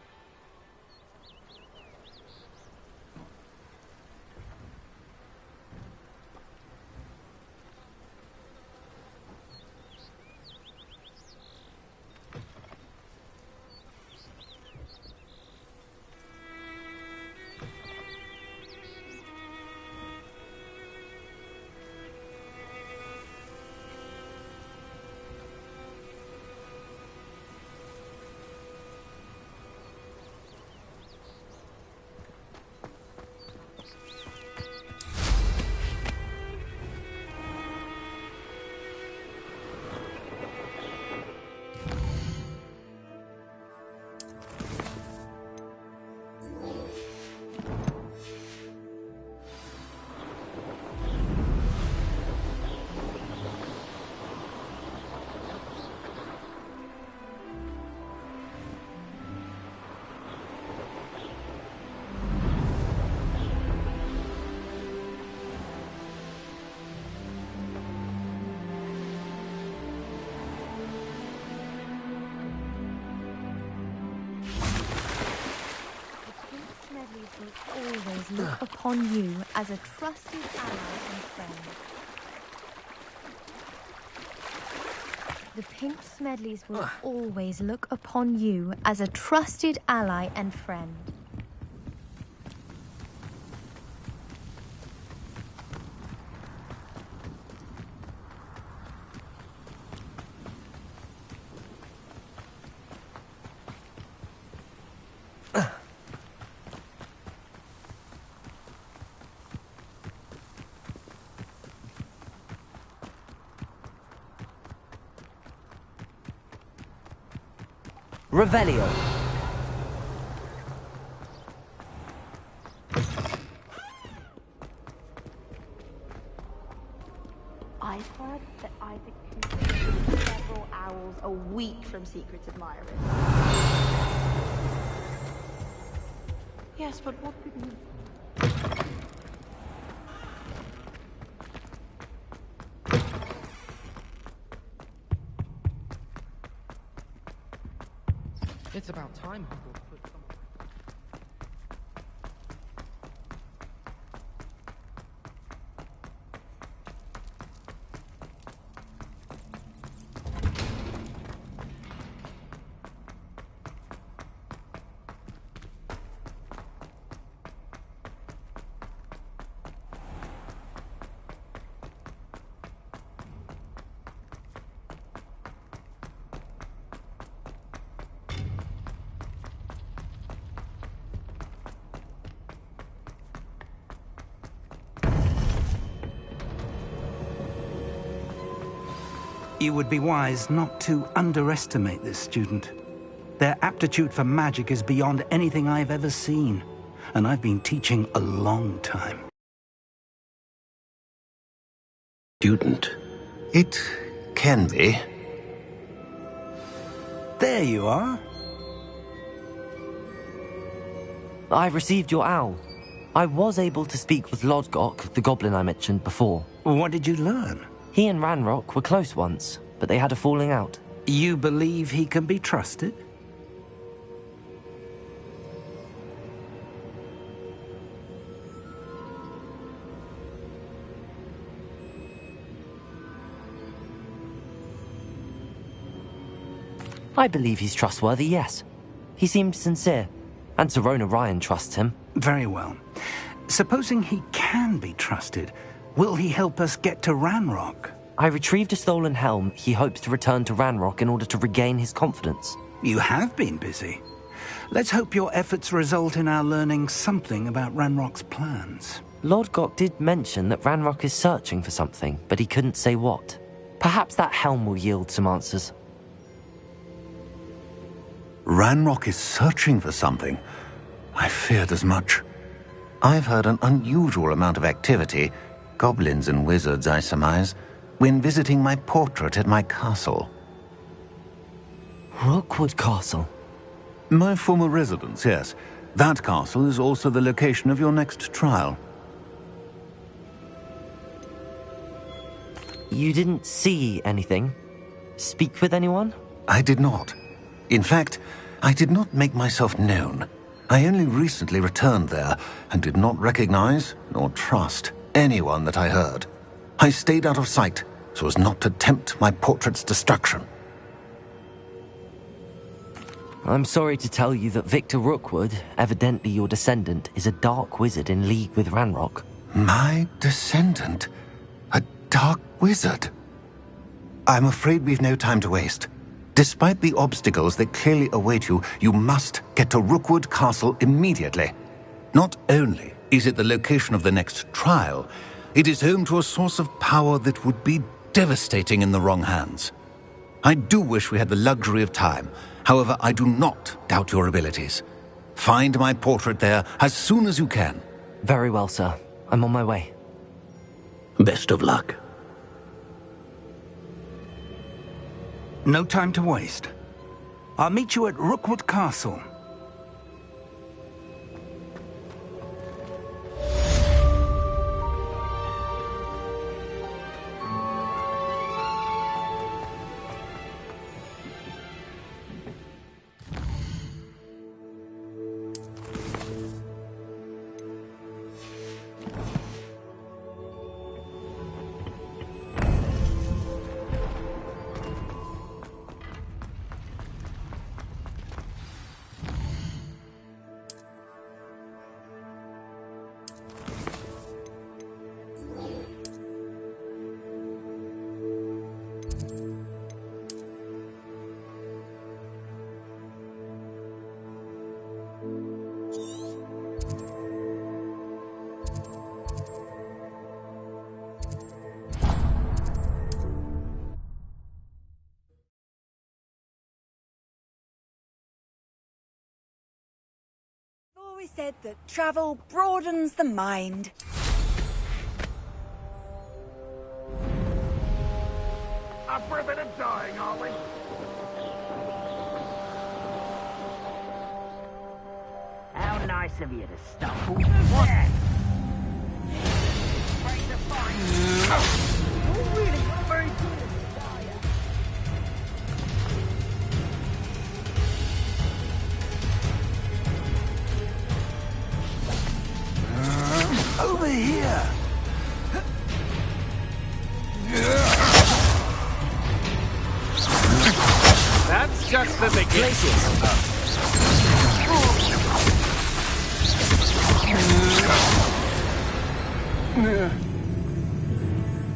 Always look upon you as a trusted ally and friend. The Pink Smedleys will always look upon you as a trusted ally and friend. Revelio. I've heard that Isaac shoots several owls a week from secret admirers. Yes, but what could you... It's about time Hogwarts put some... You would be wise not to underestimate this student. Their aptitude for magic is beyond anything I've ever seen, and I've been teaching a long time. Student. It can be. There you are. I received your owl. I was able to speak with Lodgok, the goblin I mentioned before. What did you learn? He and Ranrock were close once, but they had a falling out. You believe he can be trusted? I believe he's trustworthy, yes. He seemed sincere, and Sirona Ryan trusts him. Very well. Supposing he can be trusted, will he help us get to Ranrock? I retrieved a stolen helm he hopes to return to Ranrock in order to regain his confidence. You have been busy. Let's hope your efforts result in our learning something about Ranrock's plans. Lodgok did mention that Ranrock is searching for something, but he couldn't say what. Perhaps that helm will yield some answers. Ranrock is searching for something. I feared as much. I've heard an unusual amount of activity, goblins and wizards, I surmise, when visiting my portrait at my castle. Rookwood Castle? My former residence, yes. That castle is also the location of your next trial. You didn't see anything? Speak with anyone? I did not. In fact, I did not make myself known. I only recently returned there and did not recognize nor trust anyone that I heard. I stayed out of sight so as not to tempt my portrait's destruction. I'm sorry to tell you that Victor Rookwood, evidently your descendant, is a dark wizard in league with Ranrock. My descendant? A dark wizard? I'm afraid we've no time to waste. Despite the obstacles that clearly await you, you must get to Rookwood Castle immediately. Not only is it the location of the next trial, it is home to a source of power that would be devastating in the wrong hands. I do wish we had the luxury of time. However, I do not doubt your abilities. Find my portrait there as soon as you can. Very well, sir. I'm on my way. Best of luck. No time to waste. I'll meet you at Rookwood Castle. Always said that travel broadens the mind. Up for a bit of dying, aren't we? How nice of you to stop all that. Afraid to fight. Oh, really? Not very good at this, are ya? Over here! That's just the beginning.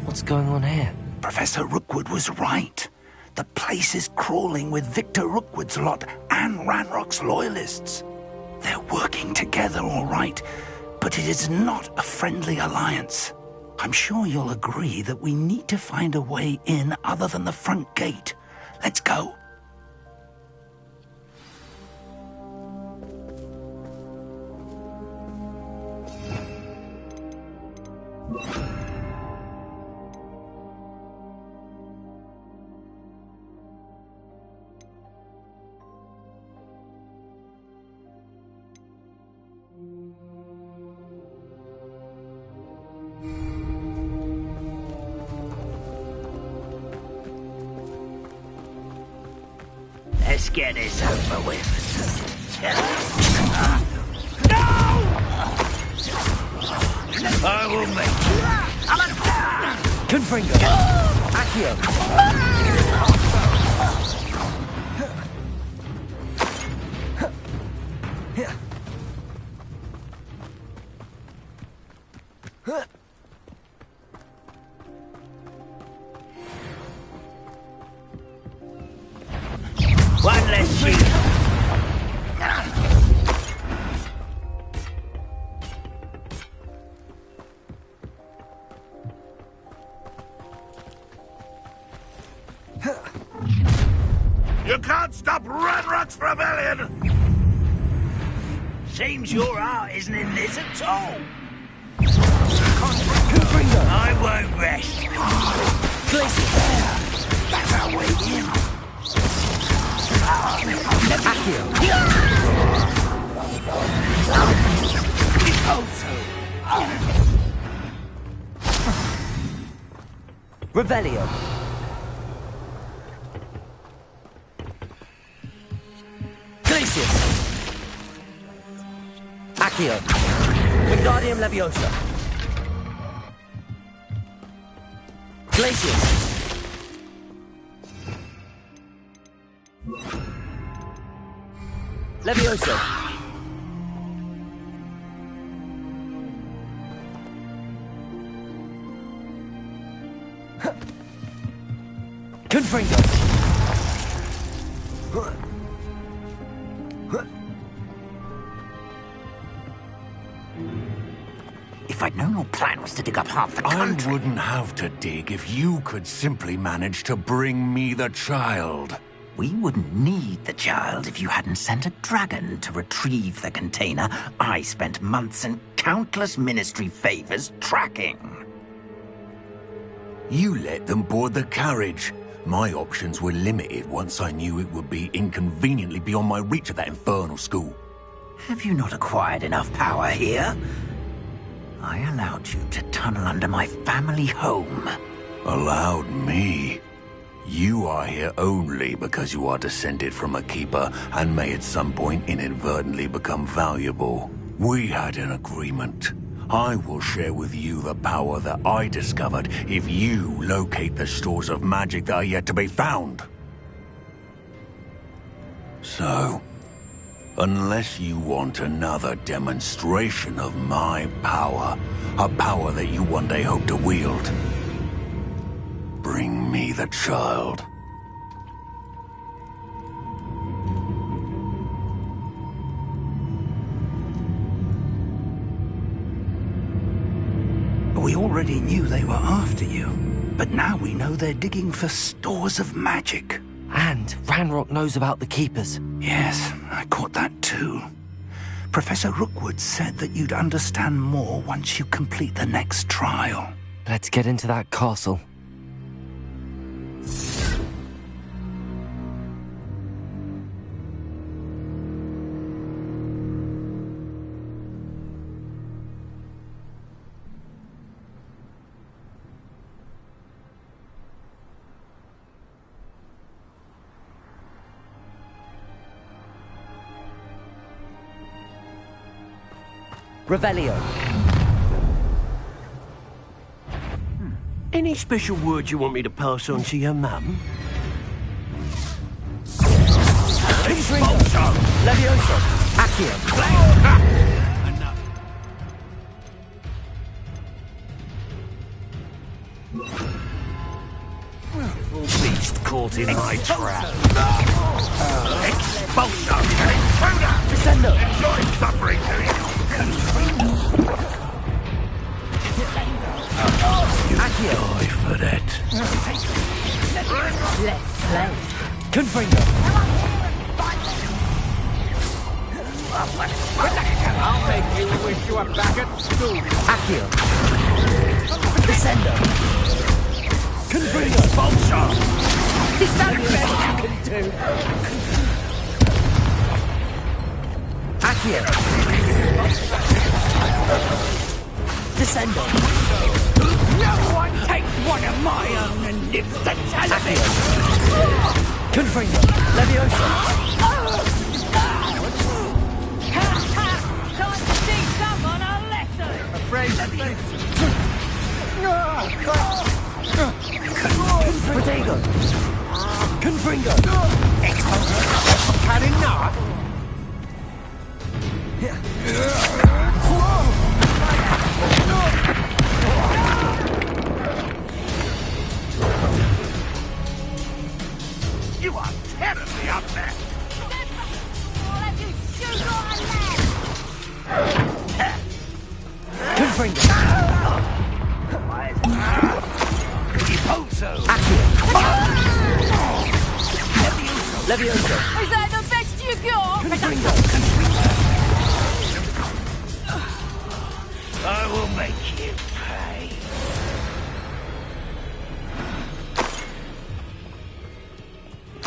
What's going on here? Professor Rookwood was right. The place is crawling with Victor Rookwood's lot and Ranrock's loyalists. They're working together, all right, but it is not a friendly alliance. I'm sure you'll agree that we need to find a way in other than the front gate. Let's go. Let's get this over with. No! I will make you. Confringo! Accio! One less sheep. You can't stop Ranrock's rebellion! Seems your heart isn't in this at all. Confringo! I won't rest. Glacier! That's our way in. Revelio. Glacius. Accio. Wingardium Leviosa. Glacius. Leviosa. Confringo. If I'd known your plan was to dig up half the country... I wouldn't have to dig if you could simply manage to bring me the child. We wouldn't need the child if you hadn't sent a dragon to retrieve the container I spent months and countless ministry favors tracking. You let them board the carriage. My options were limited once I knew it would be inconveniently beyond my reach at that infernal school. Have you not acquired enough power here? I allowed you to tunnel under my family home. Allowed me? You are here only because you are descended from a keeper and may at some point inadvertently become valuable. We had an agreement. I will share with you the power that I discovered if you locate the stores of magic that are yet to be found. So, unless you want another demonstration of my power, a power that you one day hope to wield, bring me the child. We already knew they were after you, but now we know they're digging for stores of magic. And Ranrock knows about the Keepers. Yes, I caught that too. Professor Rookwood said that you'd understand more once you complete the next trial. Let's get into that castle. Revelio. Any special words you want me to pass on to your mum? Confringo. Leviosa. Accio. Beast caught in my trap. Expulso! Intruder! Descendo! Enjoy suffering, do you? Accio. Die for that. Let's play. Confringo. I'll make you wish you were back at school. Accio. Descendo. Confringo. Expulso! Is that the best you can do? Accio. Descendo. No one takes one of my own and lives to tell of it! Confringo. Leviosa. Time to teach someone a lesson! Afraid Protego. Confringo. Had enough? You are terribly up there. Confringo. Expulso! Accio. Leviosa. Is that the best you got? Confringo. I will make you pay.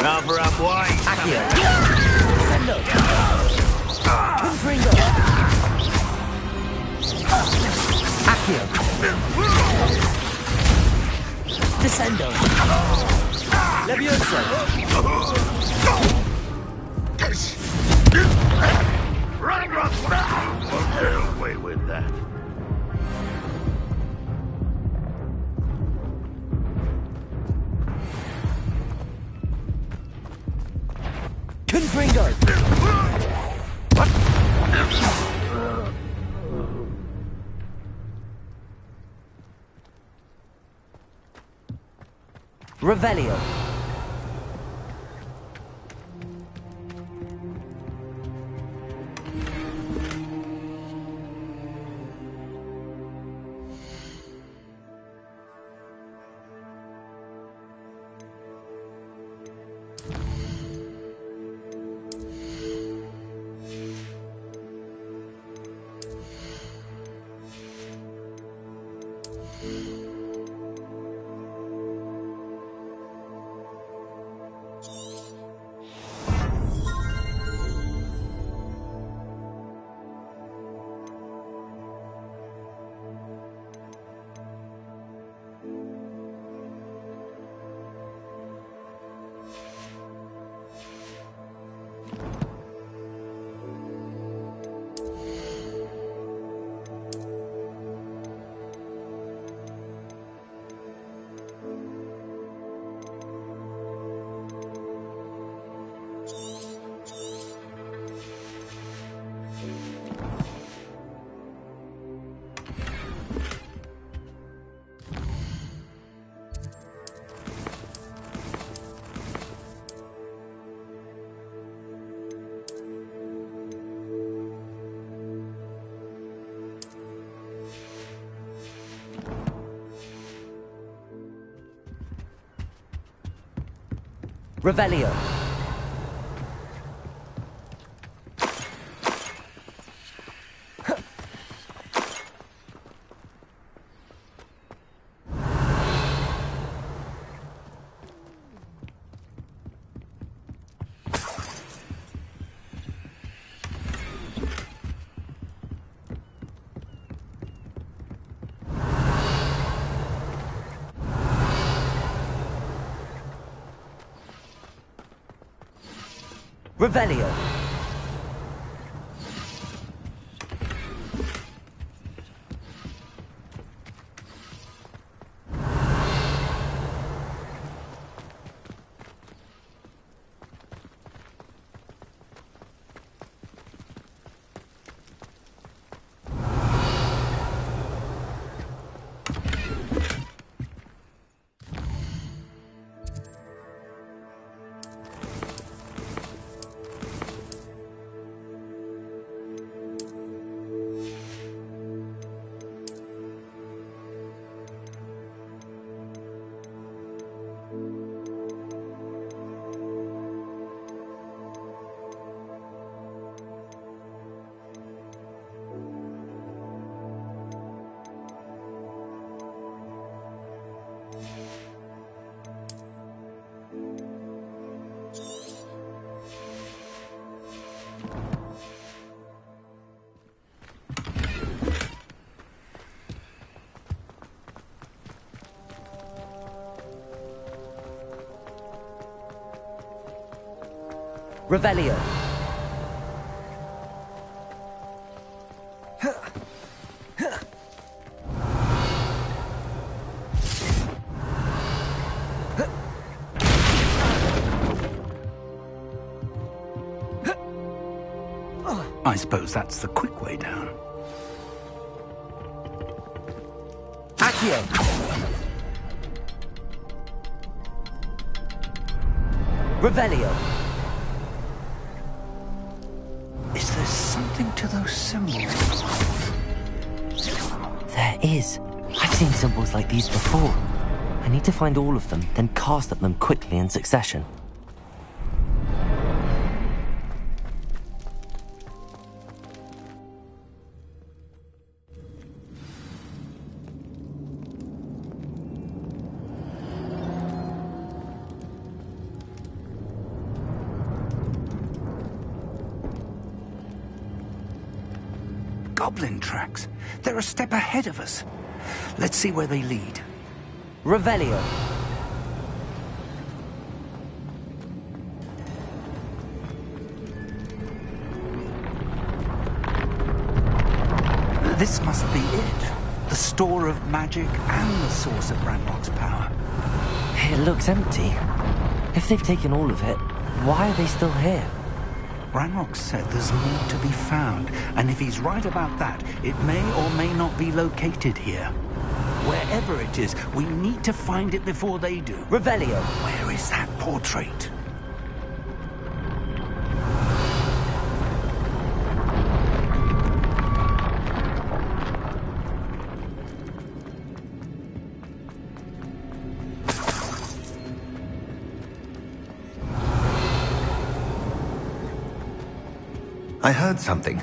Rather unwise. Accio. Descendo. Confringo. Accio. Descendo! Levioso! Won't get away with that. Confringo! Revelio. Revelio. Revelio. Revelio. I suppose that's the quick way down. Accio. Revelio. Is there something to those symbols? There is. I've seen symbols like these before. I need to find all of them, then cast at them quickly in succession. Goblin tracks. They're a step ahead of us. Let's see where they lead. Revelio. This must be it. The store of magic and the source of Ranrock's power. It looks empty. If they've taken all of it, why are they still here? Ranrock said there's more to be found, and if he's right about that, it may or may not be located here. Wherever it is, we need to find it before they do. Revelio. Where is that portrait? I heard something.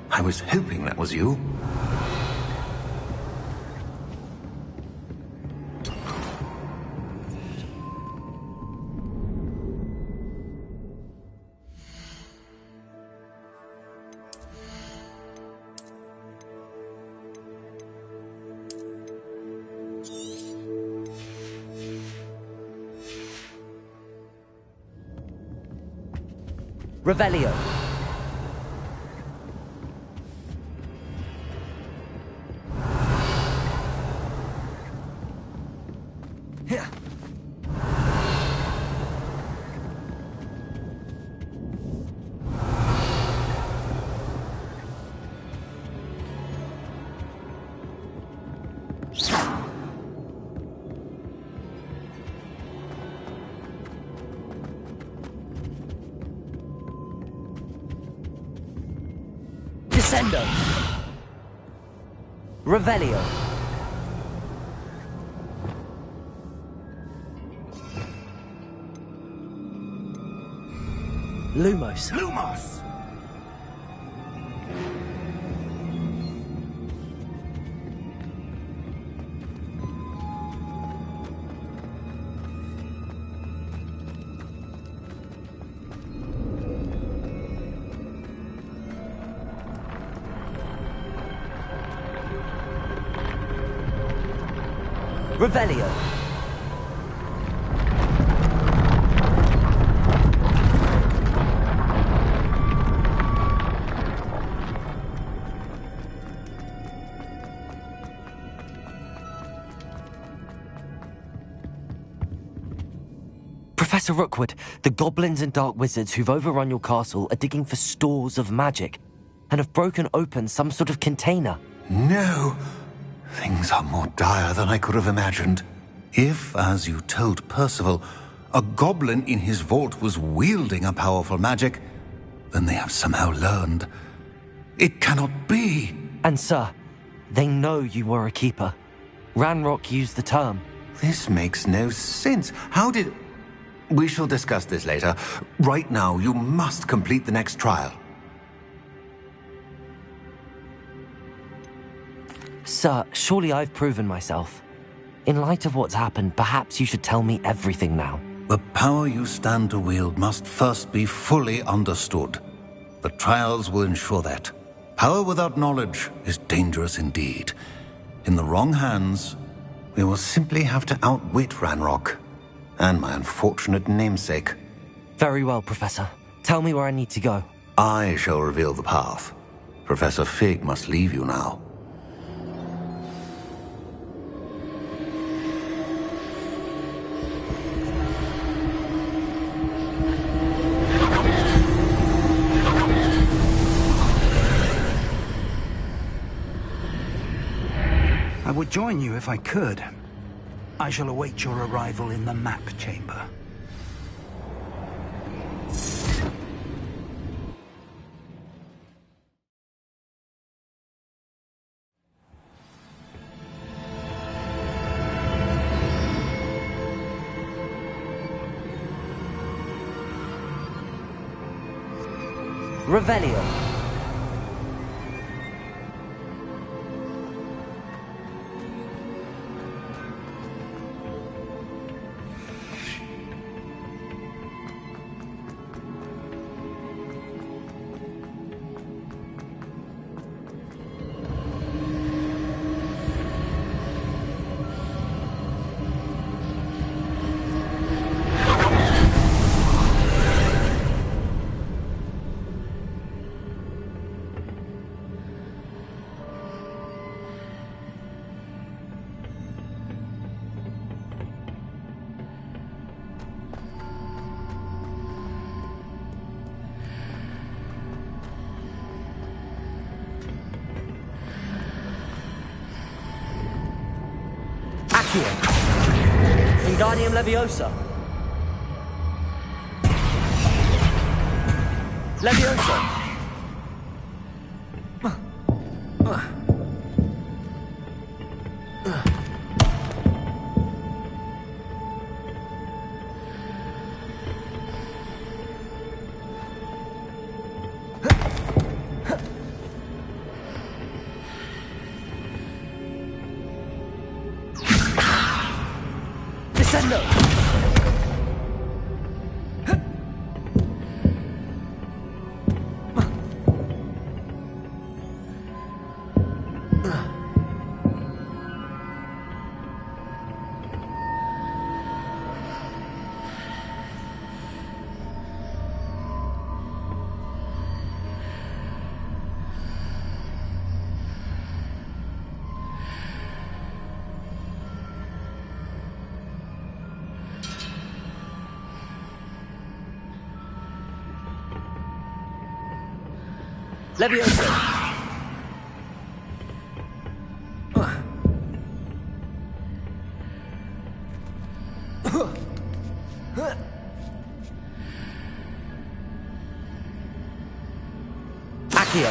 I was hoping that was you. Revelio. Descendo. Revelio. Lumos. Lumos! Revelio. Professor Rookwood, the goblins and dark wizards who've overrun your castle are digging for stores of magic and have broken open some sort of container. No! Things are more dire than I could have imagined. If, as you told Percival, a goblin in his vault was wielding a powerful magic, then they have somehow learned. It cannot be! And sir, they know you were a keeper. Ranrock used the term. This makes no sense. How did... We shall discuss this later. Right now, you must complete the next trial. Sir, surely I've proven myself. In light of what's happened, perhaps you should tell me everything now. The power you stand to wield must first be fully understood. The trials will ensure that. Power without knowledge is dangerous indeed. In the wrong hands, we will simply have to outwit Ranrock and my unfortunate namesake. Very well, Professor. Tell me where I need to go. I shall reveal the path. Professor Fig must leave you now. I would join you if I could. I shall await your arrival in the map chamber. Revelio. Accio. Wingardium Leviosa. Leviosa. Descendo. Leviosa. Accio.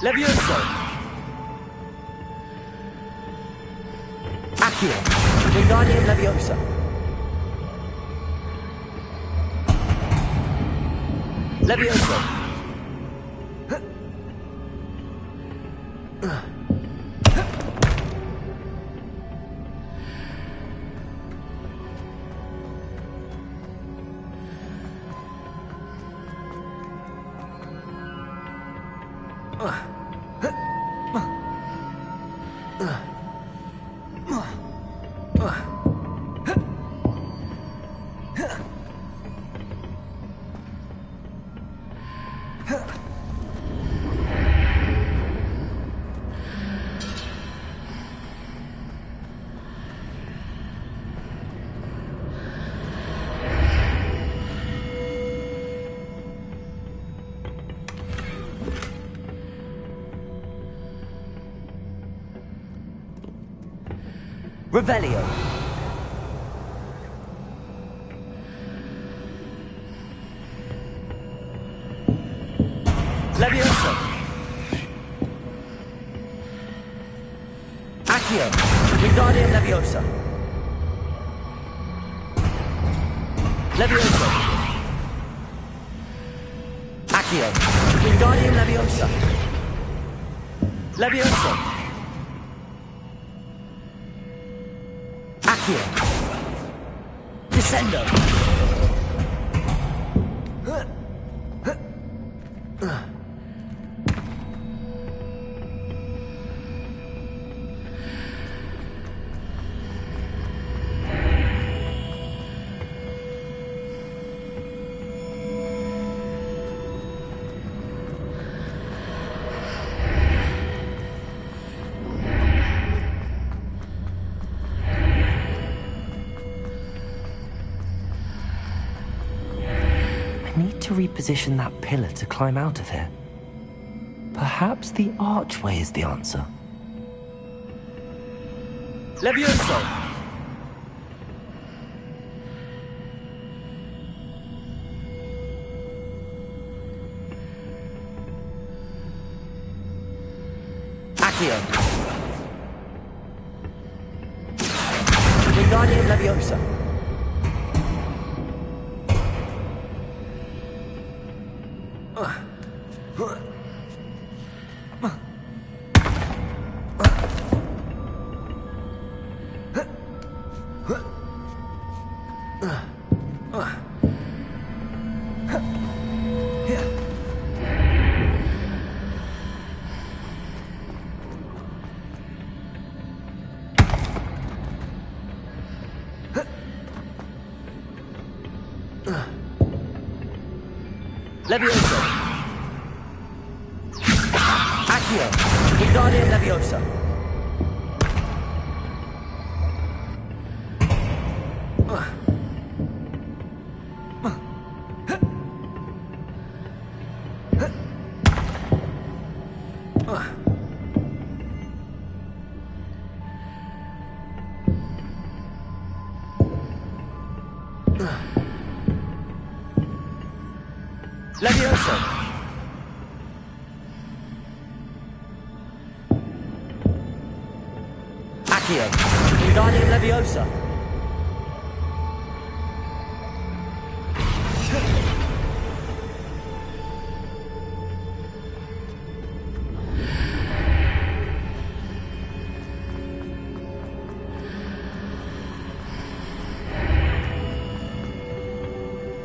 Levioso. Accio. Wingardium Leviosa. Levioso. Revelio. Leviosa. Accio. Wingardium Leviosa. Leviosa. Accio. Wingardium Leviosa. Leviosa. Accio. Descendo. To reposition that pillar to climb out of here. Perhaps the archway is the answer. Levioso! Accio! Wingardium Leviosa! Levioso. Accio. Wingardium Leviosa. Levioso. Accio. Wingardium Leviosa.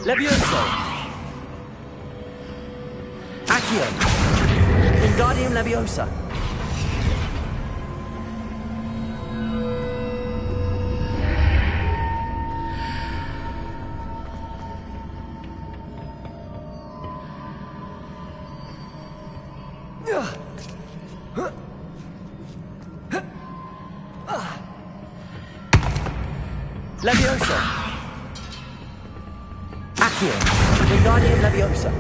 Levioso. Accio. Wingardium Leviosa. Levioso. Accio. Wingardium Leviosa.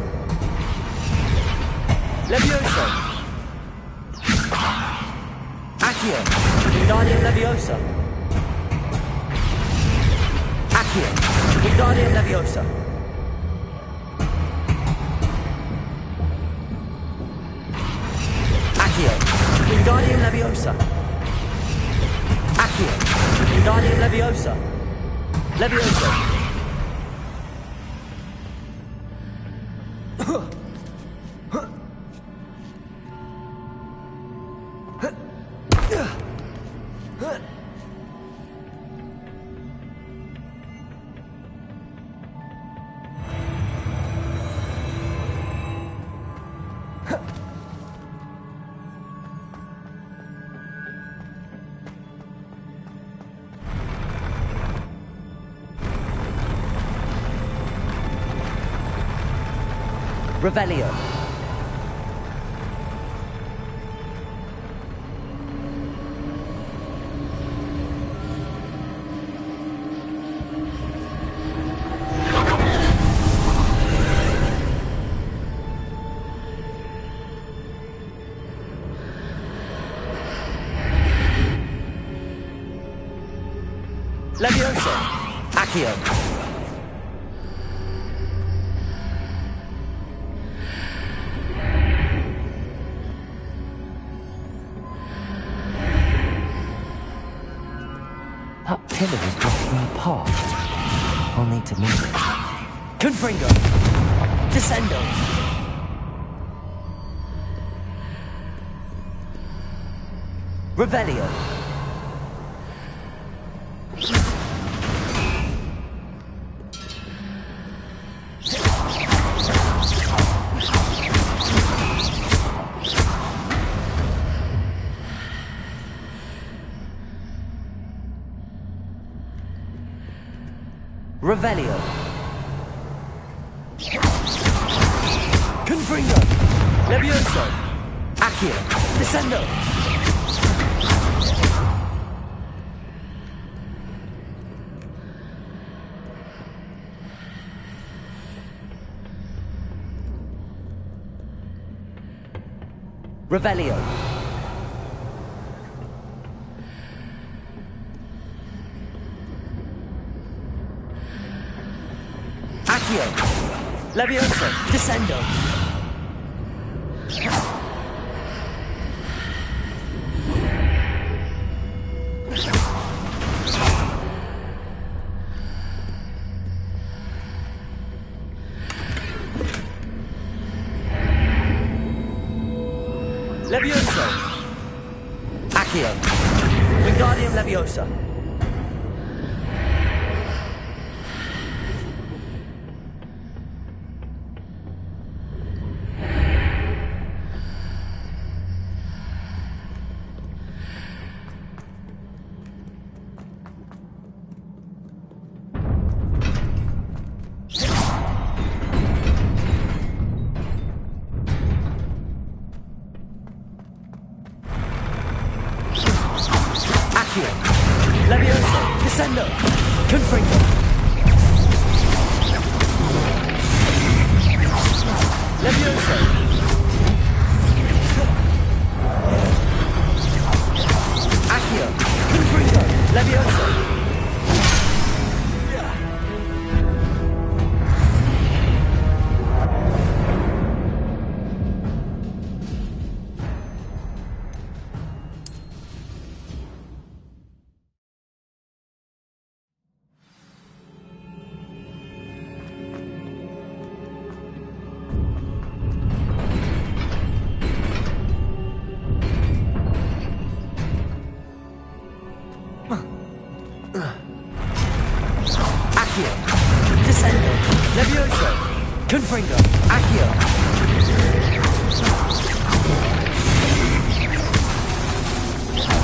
Levioso. Accio. Wingardium Leviosa. Accio. Wingardium Leviosa. Accio. Wingardium Leviosa. Accio. Wingardium Leviosa. Levioso. Revelio. Levioso. Accio. That pillar is blocking my path. I'll need to move it. Confringo! Descendo! Revelio! Revelio. Confringo. Levioso. Accio. Descendo. Revelio. Accio. Levioso. Descendo. Levioso. Accio. Wingardium Leviosa. Accio. Levioso. Descendo. Confringo. Levioso. Accio. Confringo. Levioso. Confringo. Accio.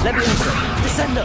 Levioso. Descendo.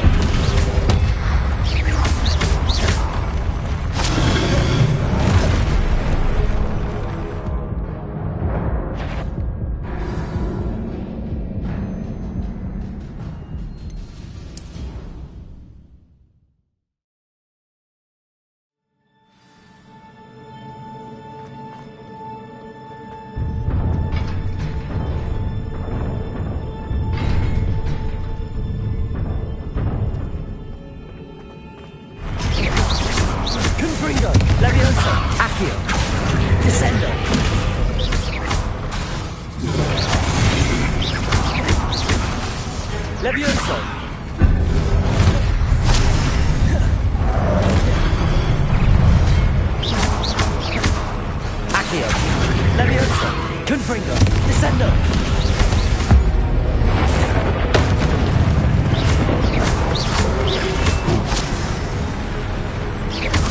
Confringo. Levioso. Accio. Descendo. Levioso. Accio. Levioso. Confringo. Descendo.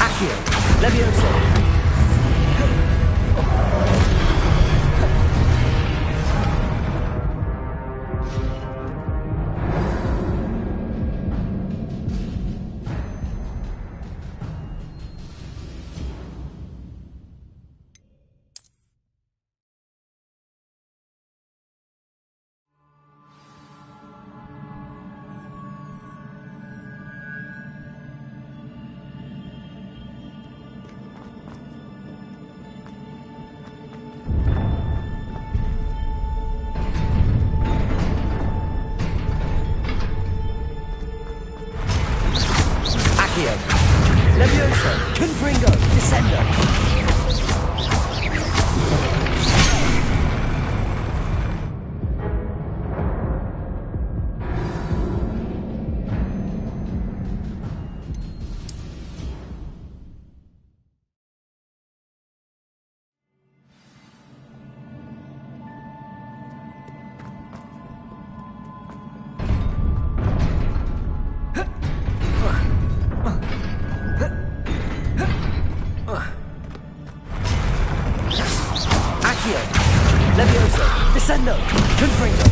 Accio. Levioso. Levioso. Confringo. Descendo. Levioso. Descendo. Confringo.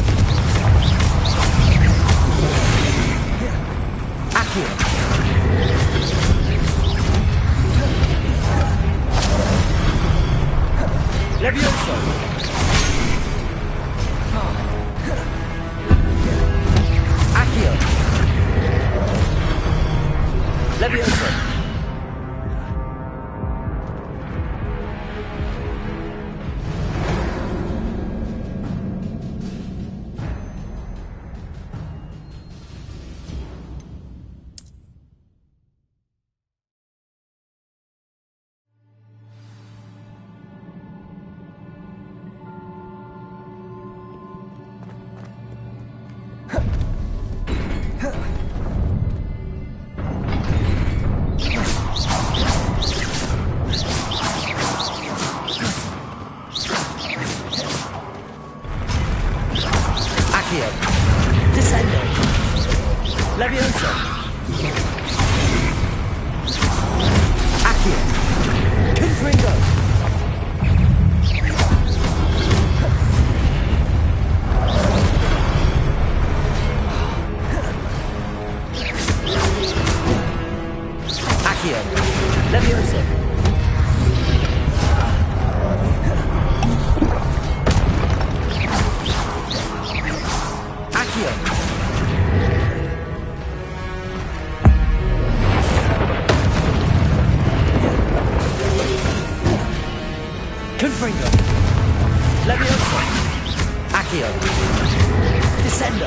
Accio. Levioso. Accio. Levioso. Accio. Descendo. Levioso. Accio. Confringo. Accio. Levioso. Accio. Descendo.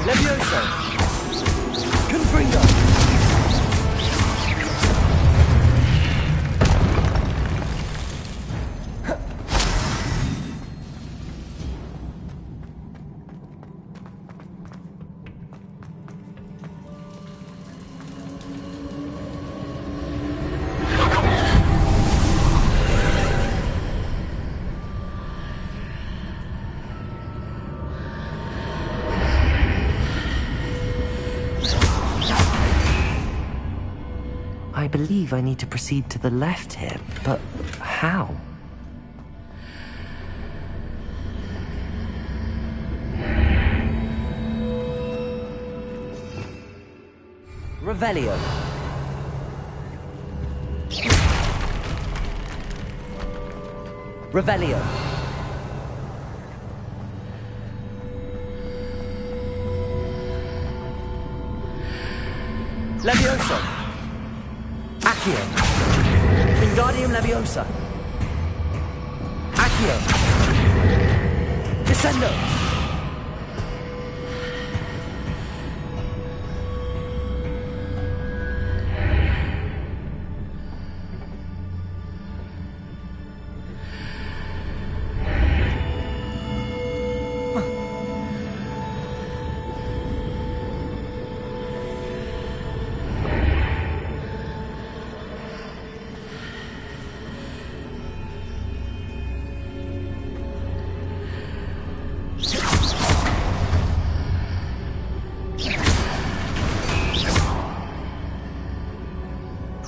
Levioso. Confringo. I believe I need to proceed to the left here, but how? Revelio. Revelio. Levioso. Accio. Wingardium Leviosa. Accio. Descendo.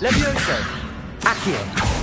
Levioso. Accio.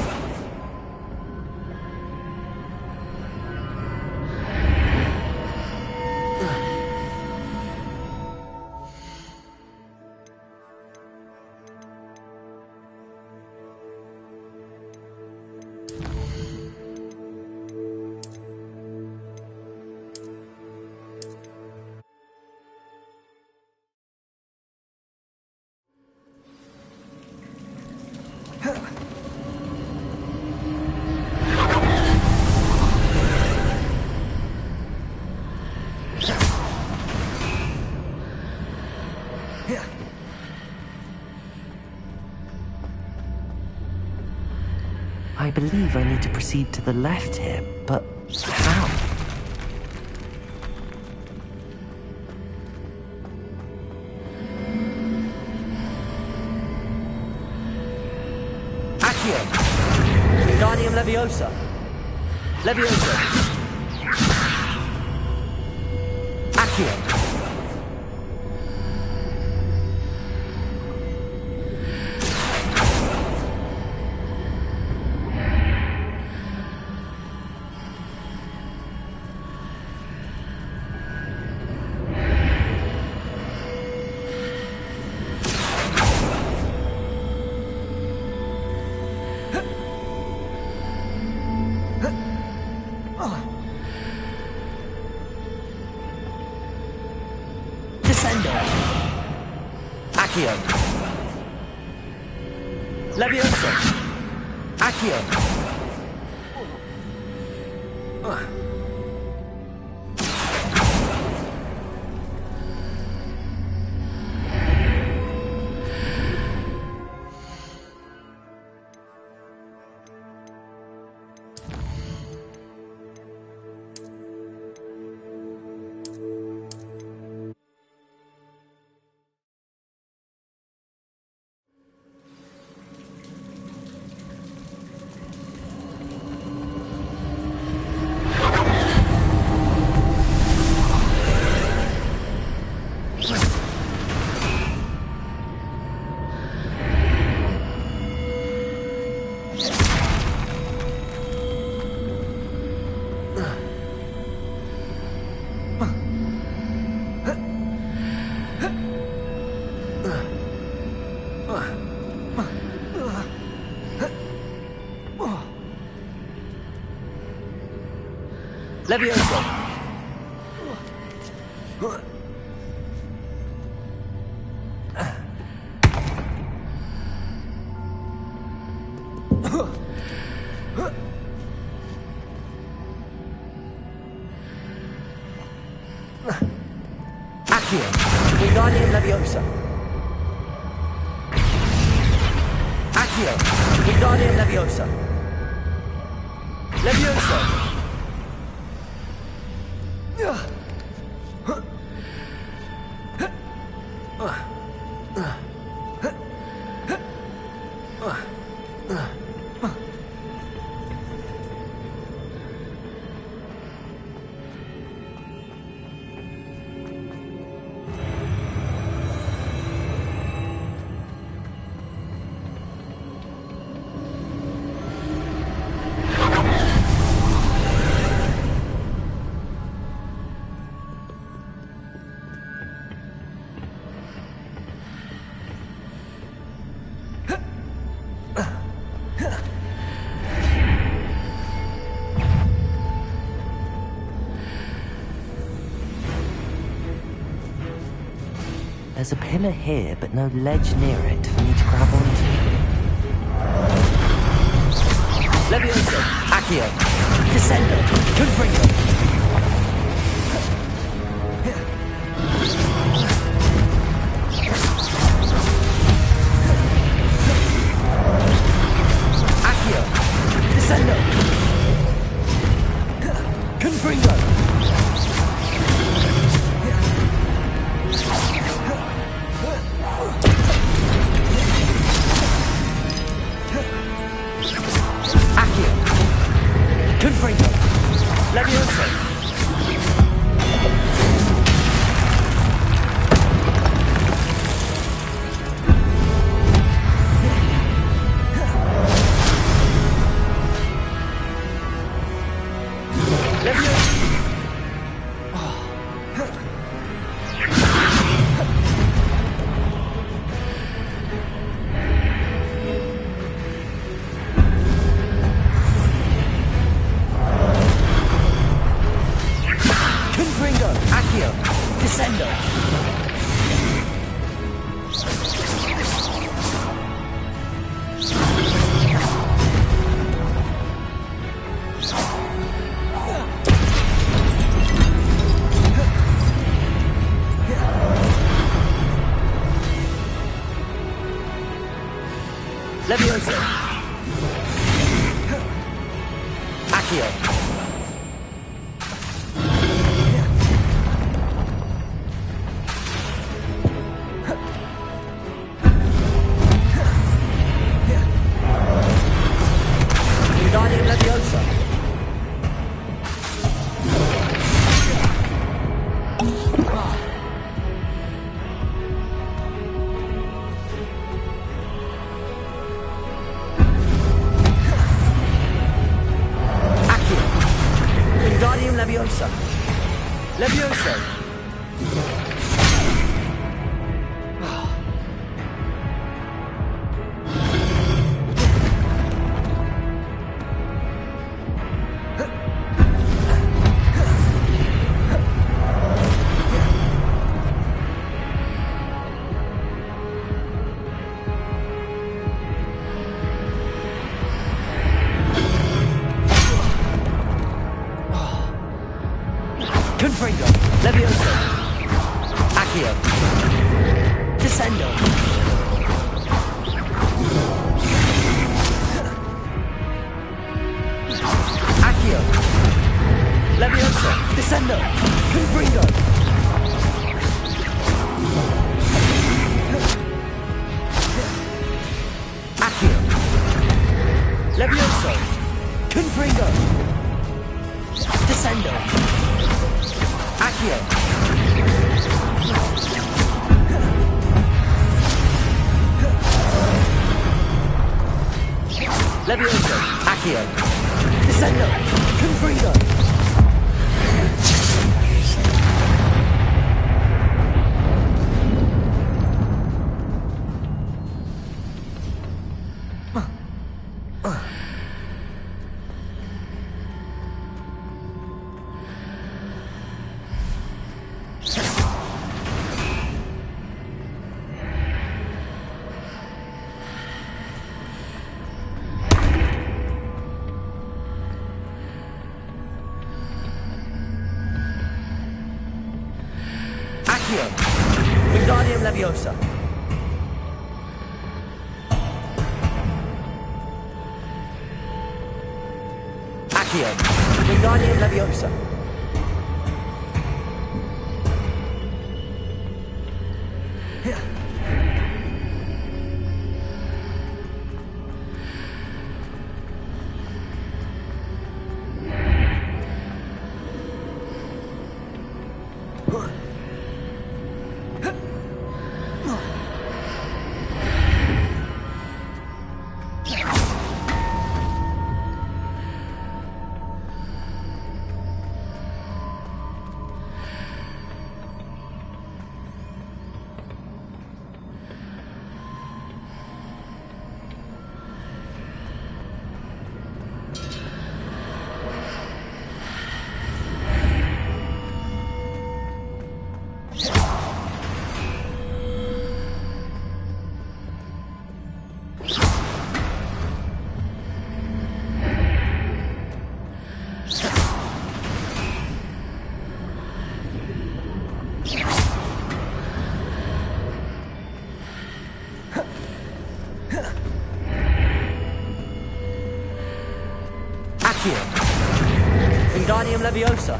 I believe I need to proceed to the left here, but how? Accio. Wingardium Leviosa. Levioso. Accio. Descendo. Accio. Levioso. Accio. Levioso. Accio, Wingardium Leviosa. Accio, Wingardium Leviosa. Leviosa. There's a pillar here, but no ledge near it for me to grab onto. Leviosa, Accio, Descendo, Confringo. Accio, Descendo, Confringo. Confringo. Leviosa. Leviosa. Accio. Wingardium Leviosa. Wingardium Leviosa. Leviosa. Confringo, Leviosa, Accio, Descendo. Accio, Leviosa, Descendo, Confringo. Accio, Leviosa, Confringo. Descendo. Accio. Leviosa, Accio. Descendo. Confringo. Accio! Wingardium Leviosa! Accio! Wingardium Leviosa! Accio! Wingardium Leviosa!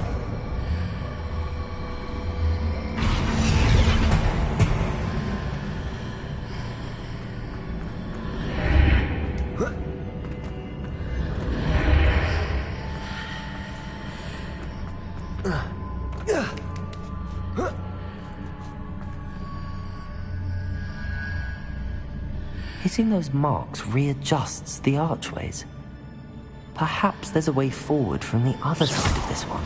Hitting those marks readjusts the archways. Perhaps there's a way forward from the other side of this one.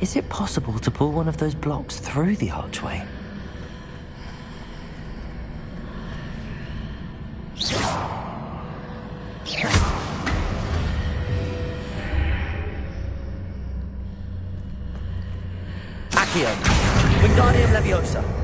Is it possible to pull one of those blocks through the archway? Accio! Wingardium Leviosa!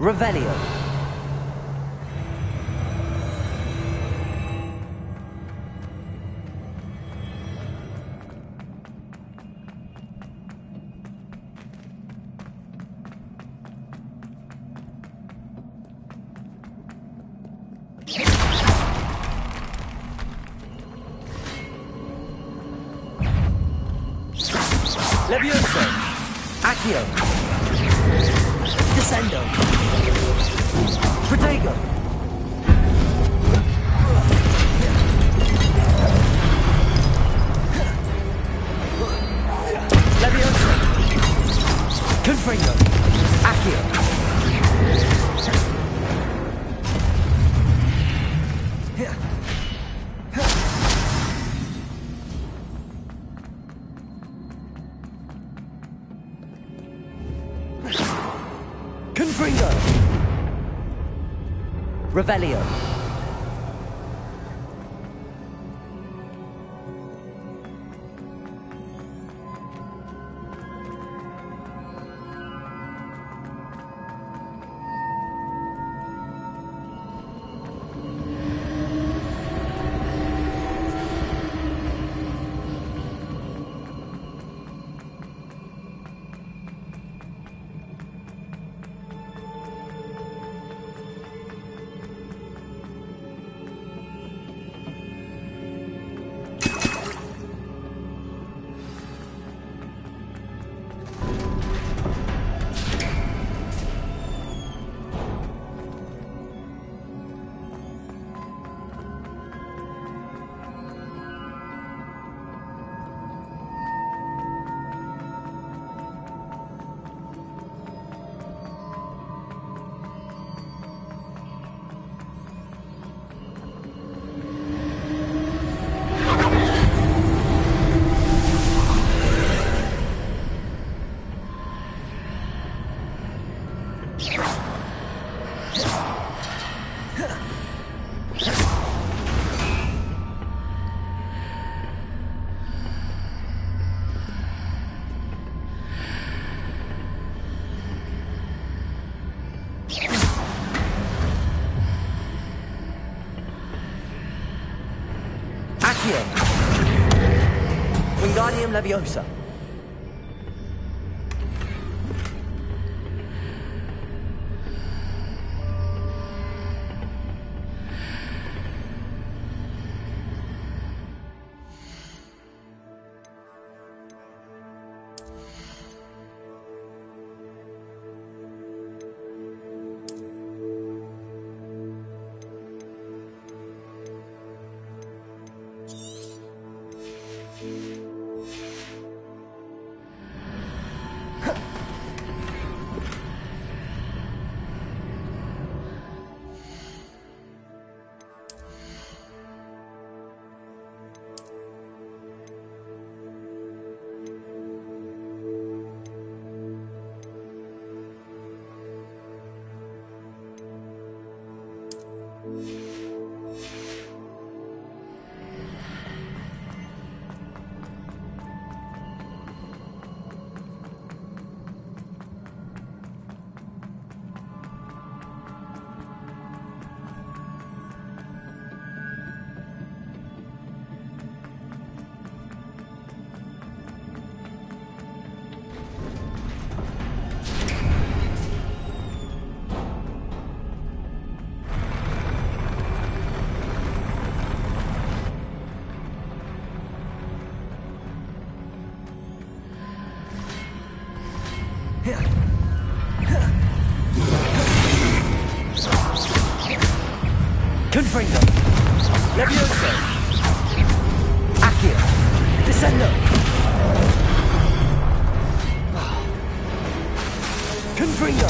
Revelio. Levioso. Accio. Descendo. Protego. Levioso. Confringo. Accio. Revelio. Wingardium Leviosa. Confringo. Levioso. Accio. Descendo. Confringo.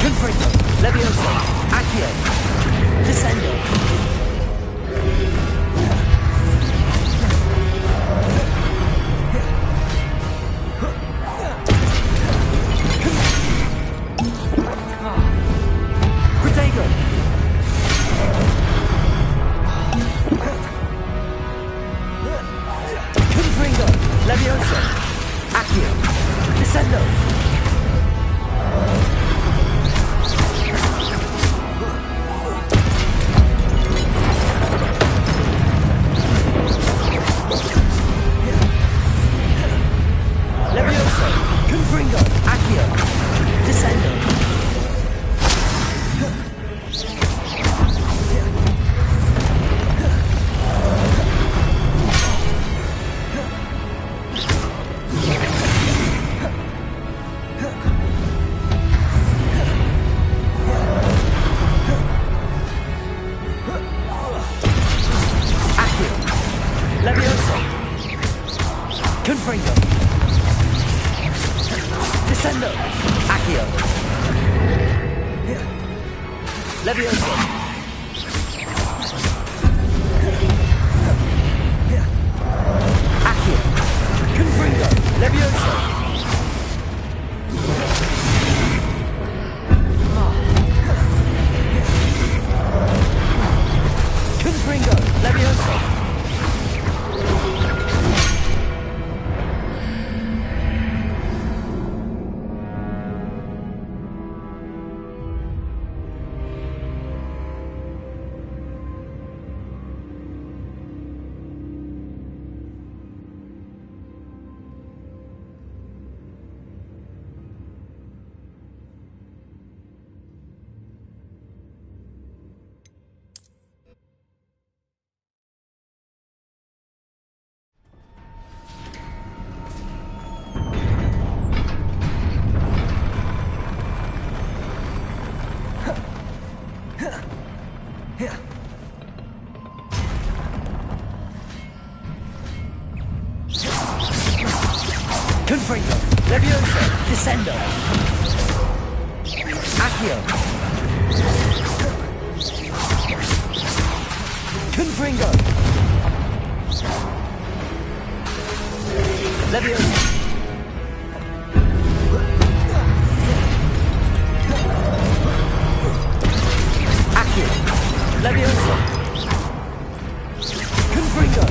Confringo. Levioso. Accio. Descendo. Levioso. Accio. Descendo. Levioso. Confringo. Accio. Descendo. Levioso. Confringo. Descendo. Accio. Levioso. Accio. Confringo. Levioso. Confringo. Levioso. Confringo. Levioso. Descendo. Accio. Confringo. Levioso. Accio. Levioso. Confringo.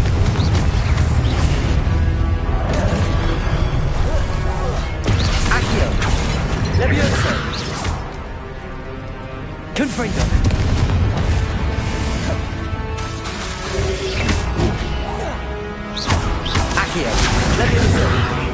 Accio. Levioso. Confringo. Accio. Levioso.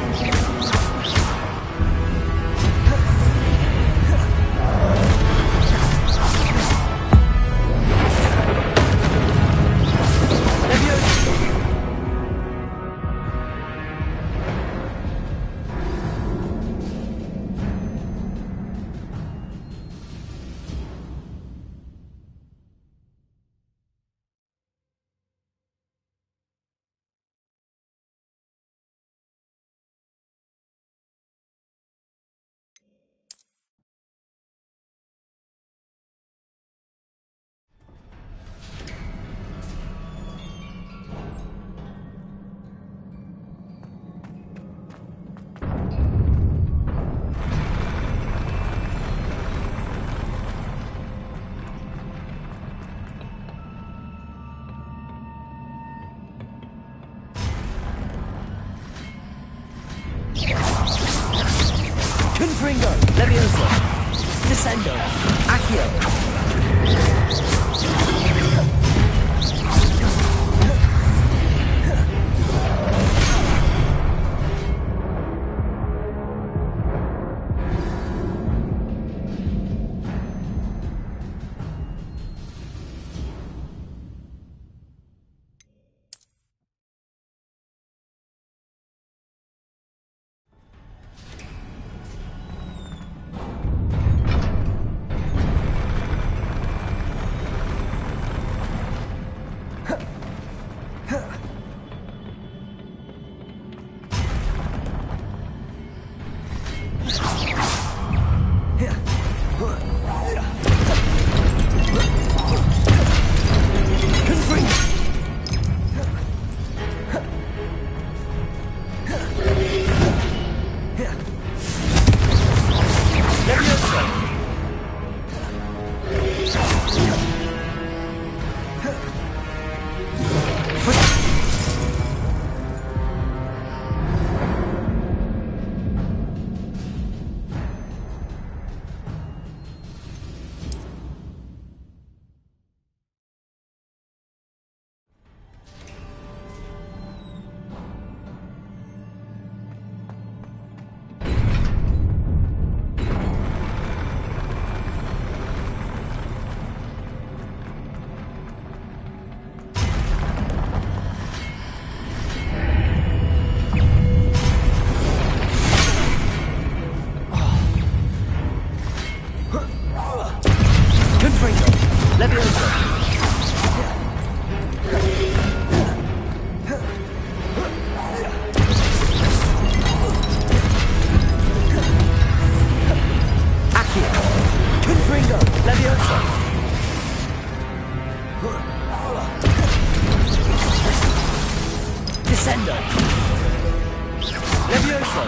Confringo. Levioso. Descendo. Accio. Descendo. Levioso!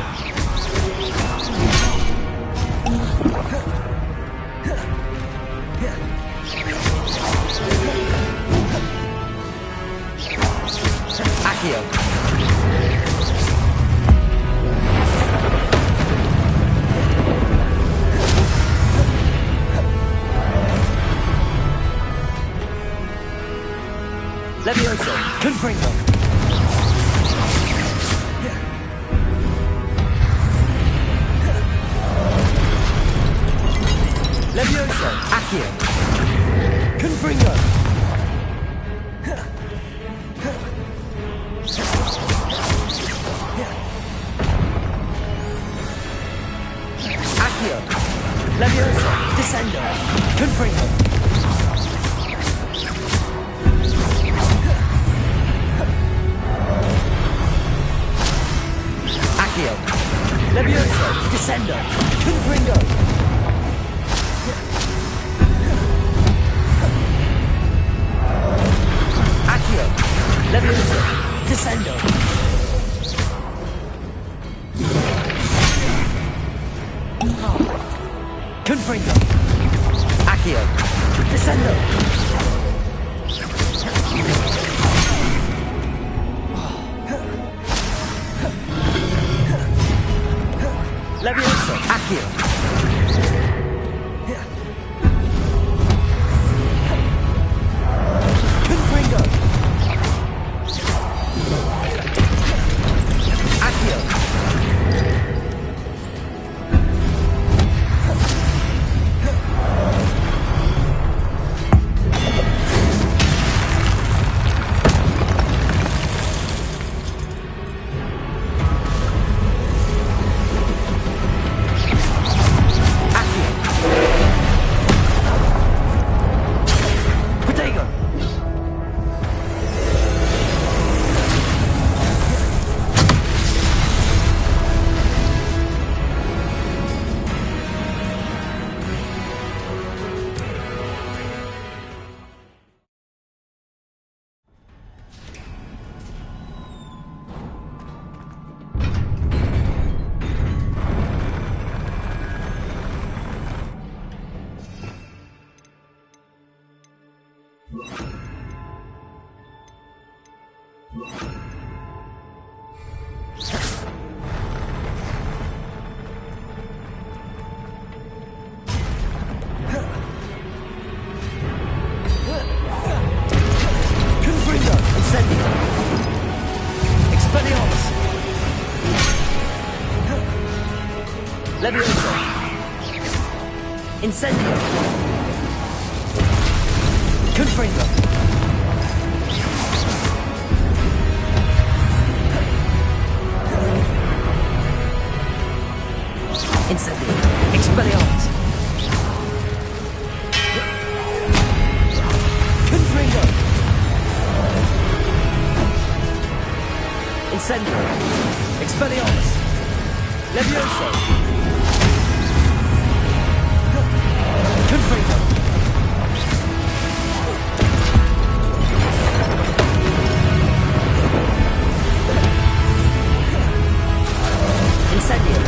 Accio! Levioso! Confringo! Levioso! Accio! Confringo! Accio! Levioso! Descendo! Confringo! Accio! Levioso! Descendo! Confringo! Accio! Levioso! Descendo! Confringo! Accio! Descendo! Levioso! Accio! Confringo! Accio! Protego! Confringo! Incendio! Expelliarmus! Levioso! Incendio! Confringo! Incendio! Expelliarmus! Confringo! Incendio! Expelliarmus! Levioso! Confringo! Incendio!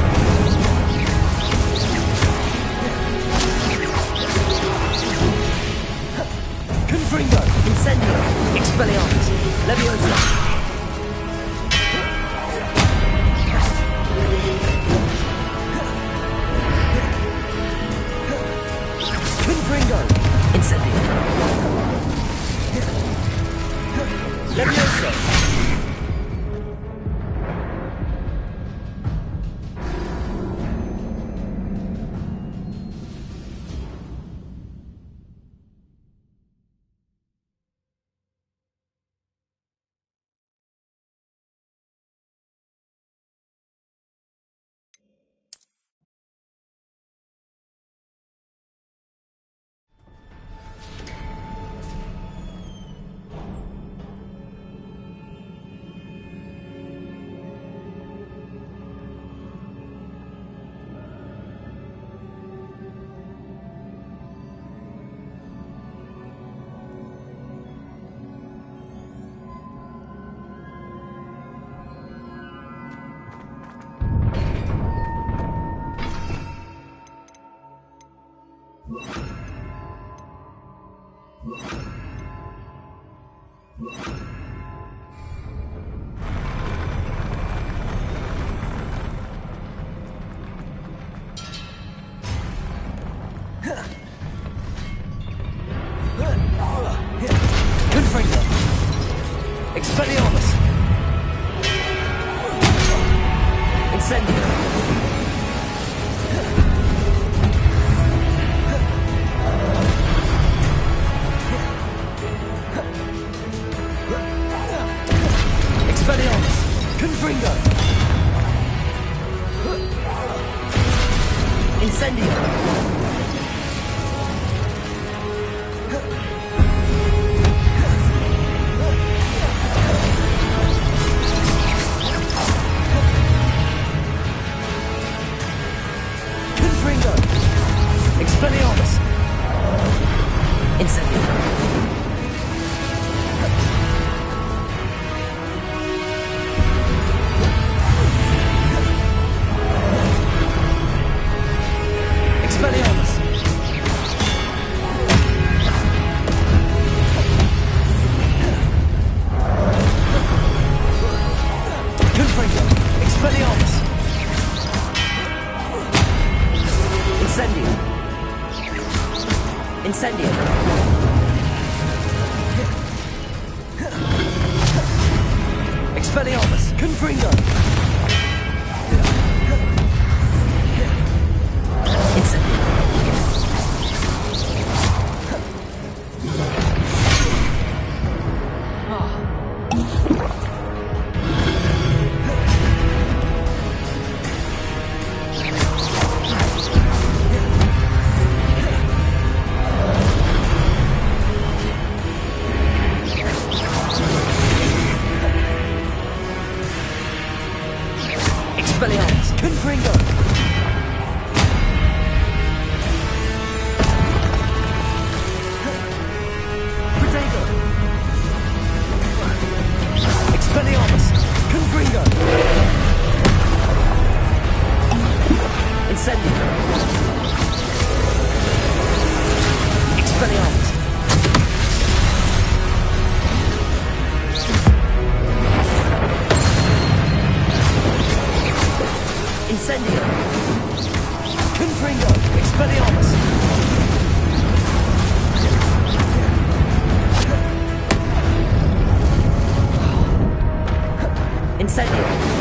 Confringo! Incendio! Expelliarmus! Levioso! Confringo! Incendio! Levioso! Expelliarmus! Confringo! Incendio! Confringo! Expelliarmus! Incendio! Expelliarmus! Confringo! Expelliarmus! Incendio! Incendio! Expelliarmus! Confringo! Incendio! Expelliarmus! Confringo! Protego! Expelliarmus! Confringo! Incendio! Expelliarmus! Incendio! Confringo! Expelliarmus! Incendio!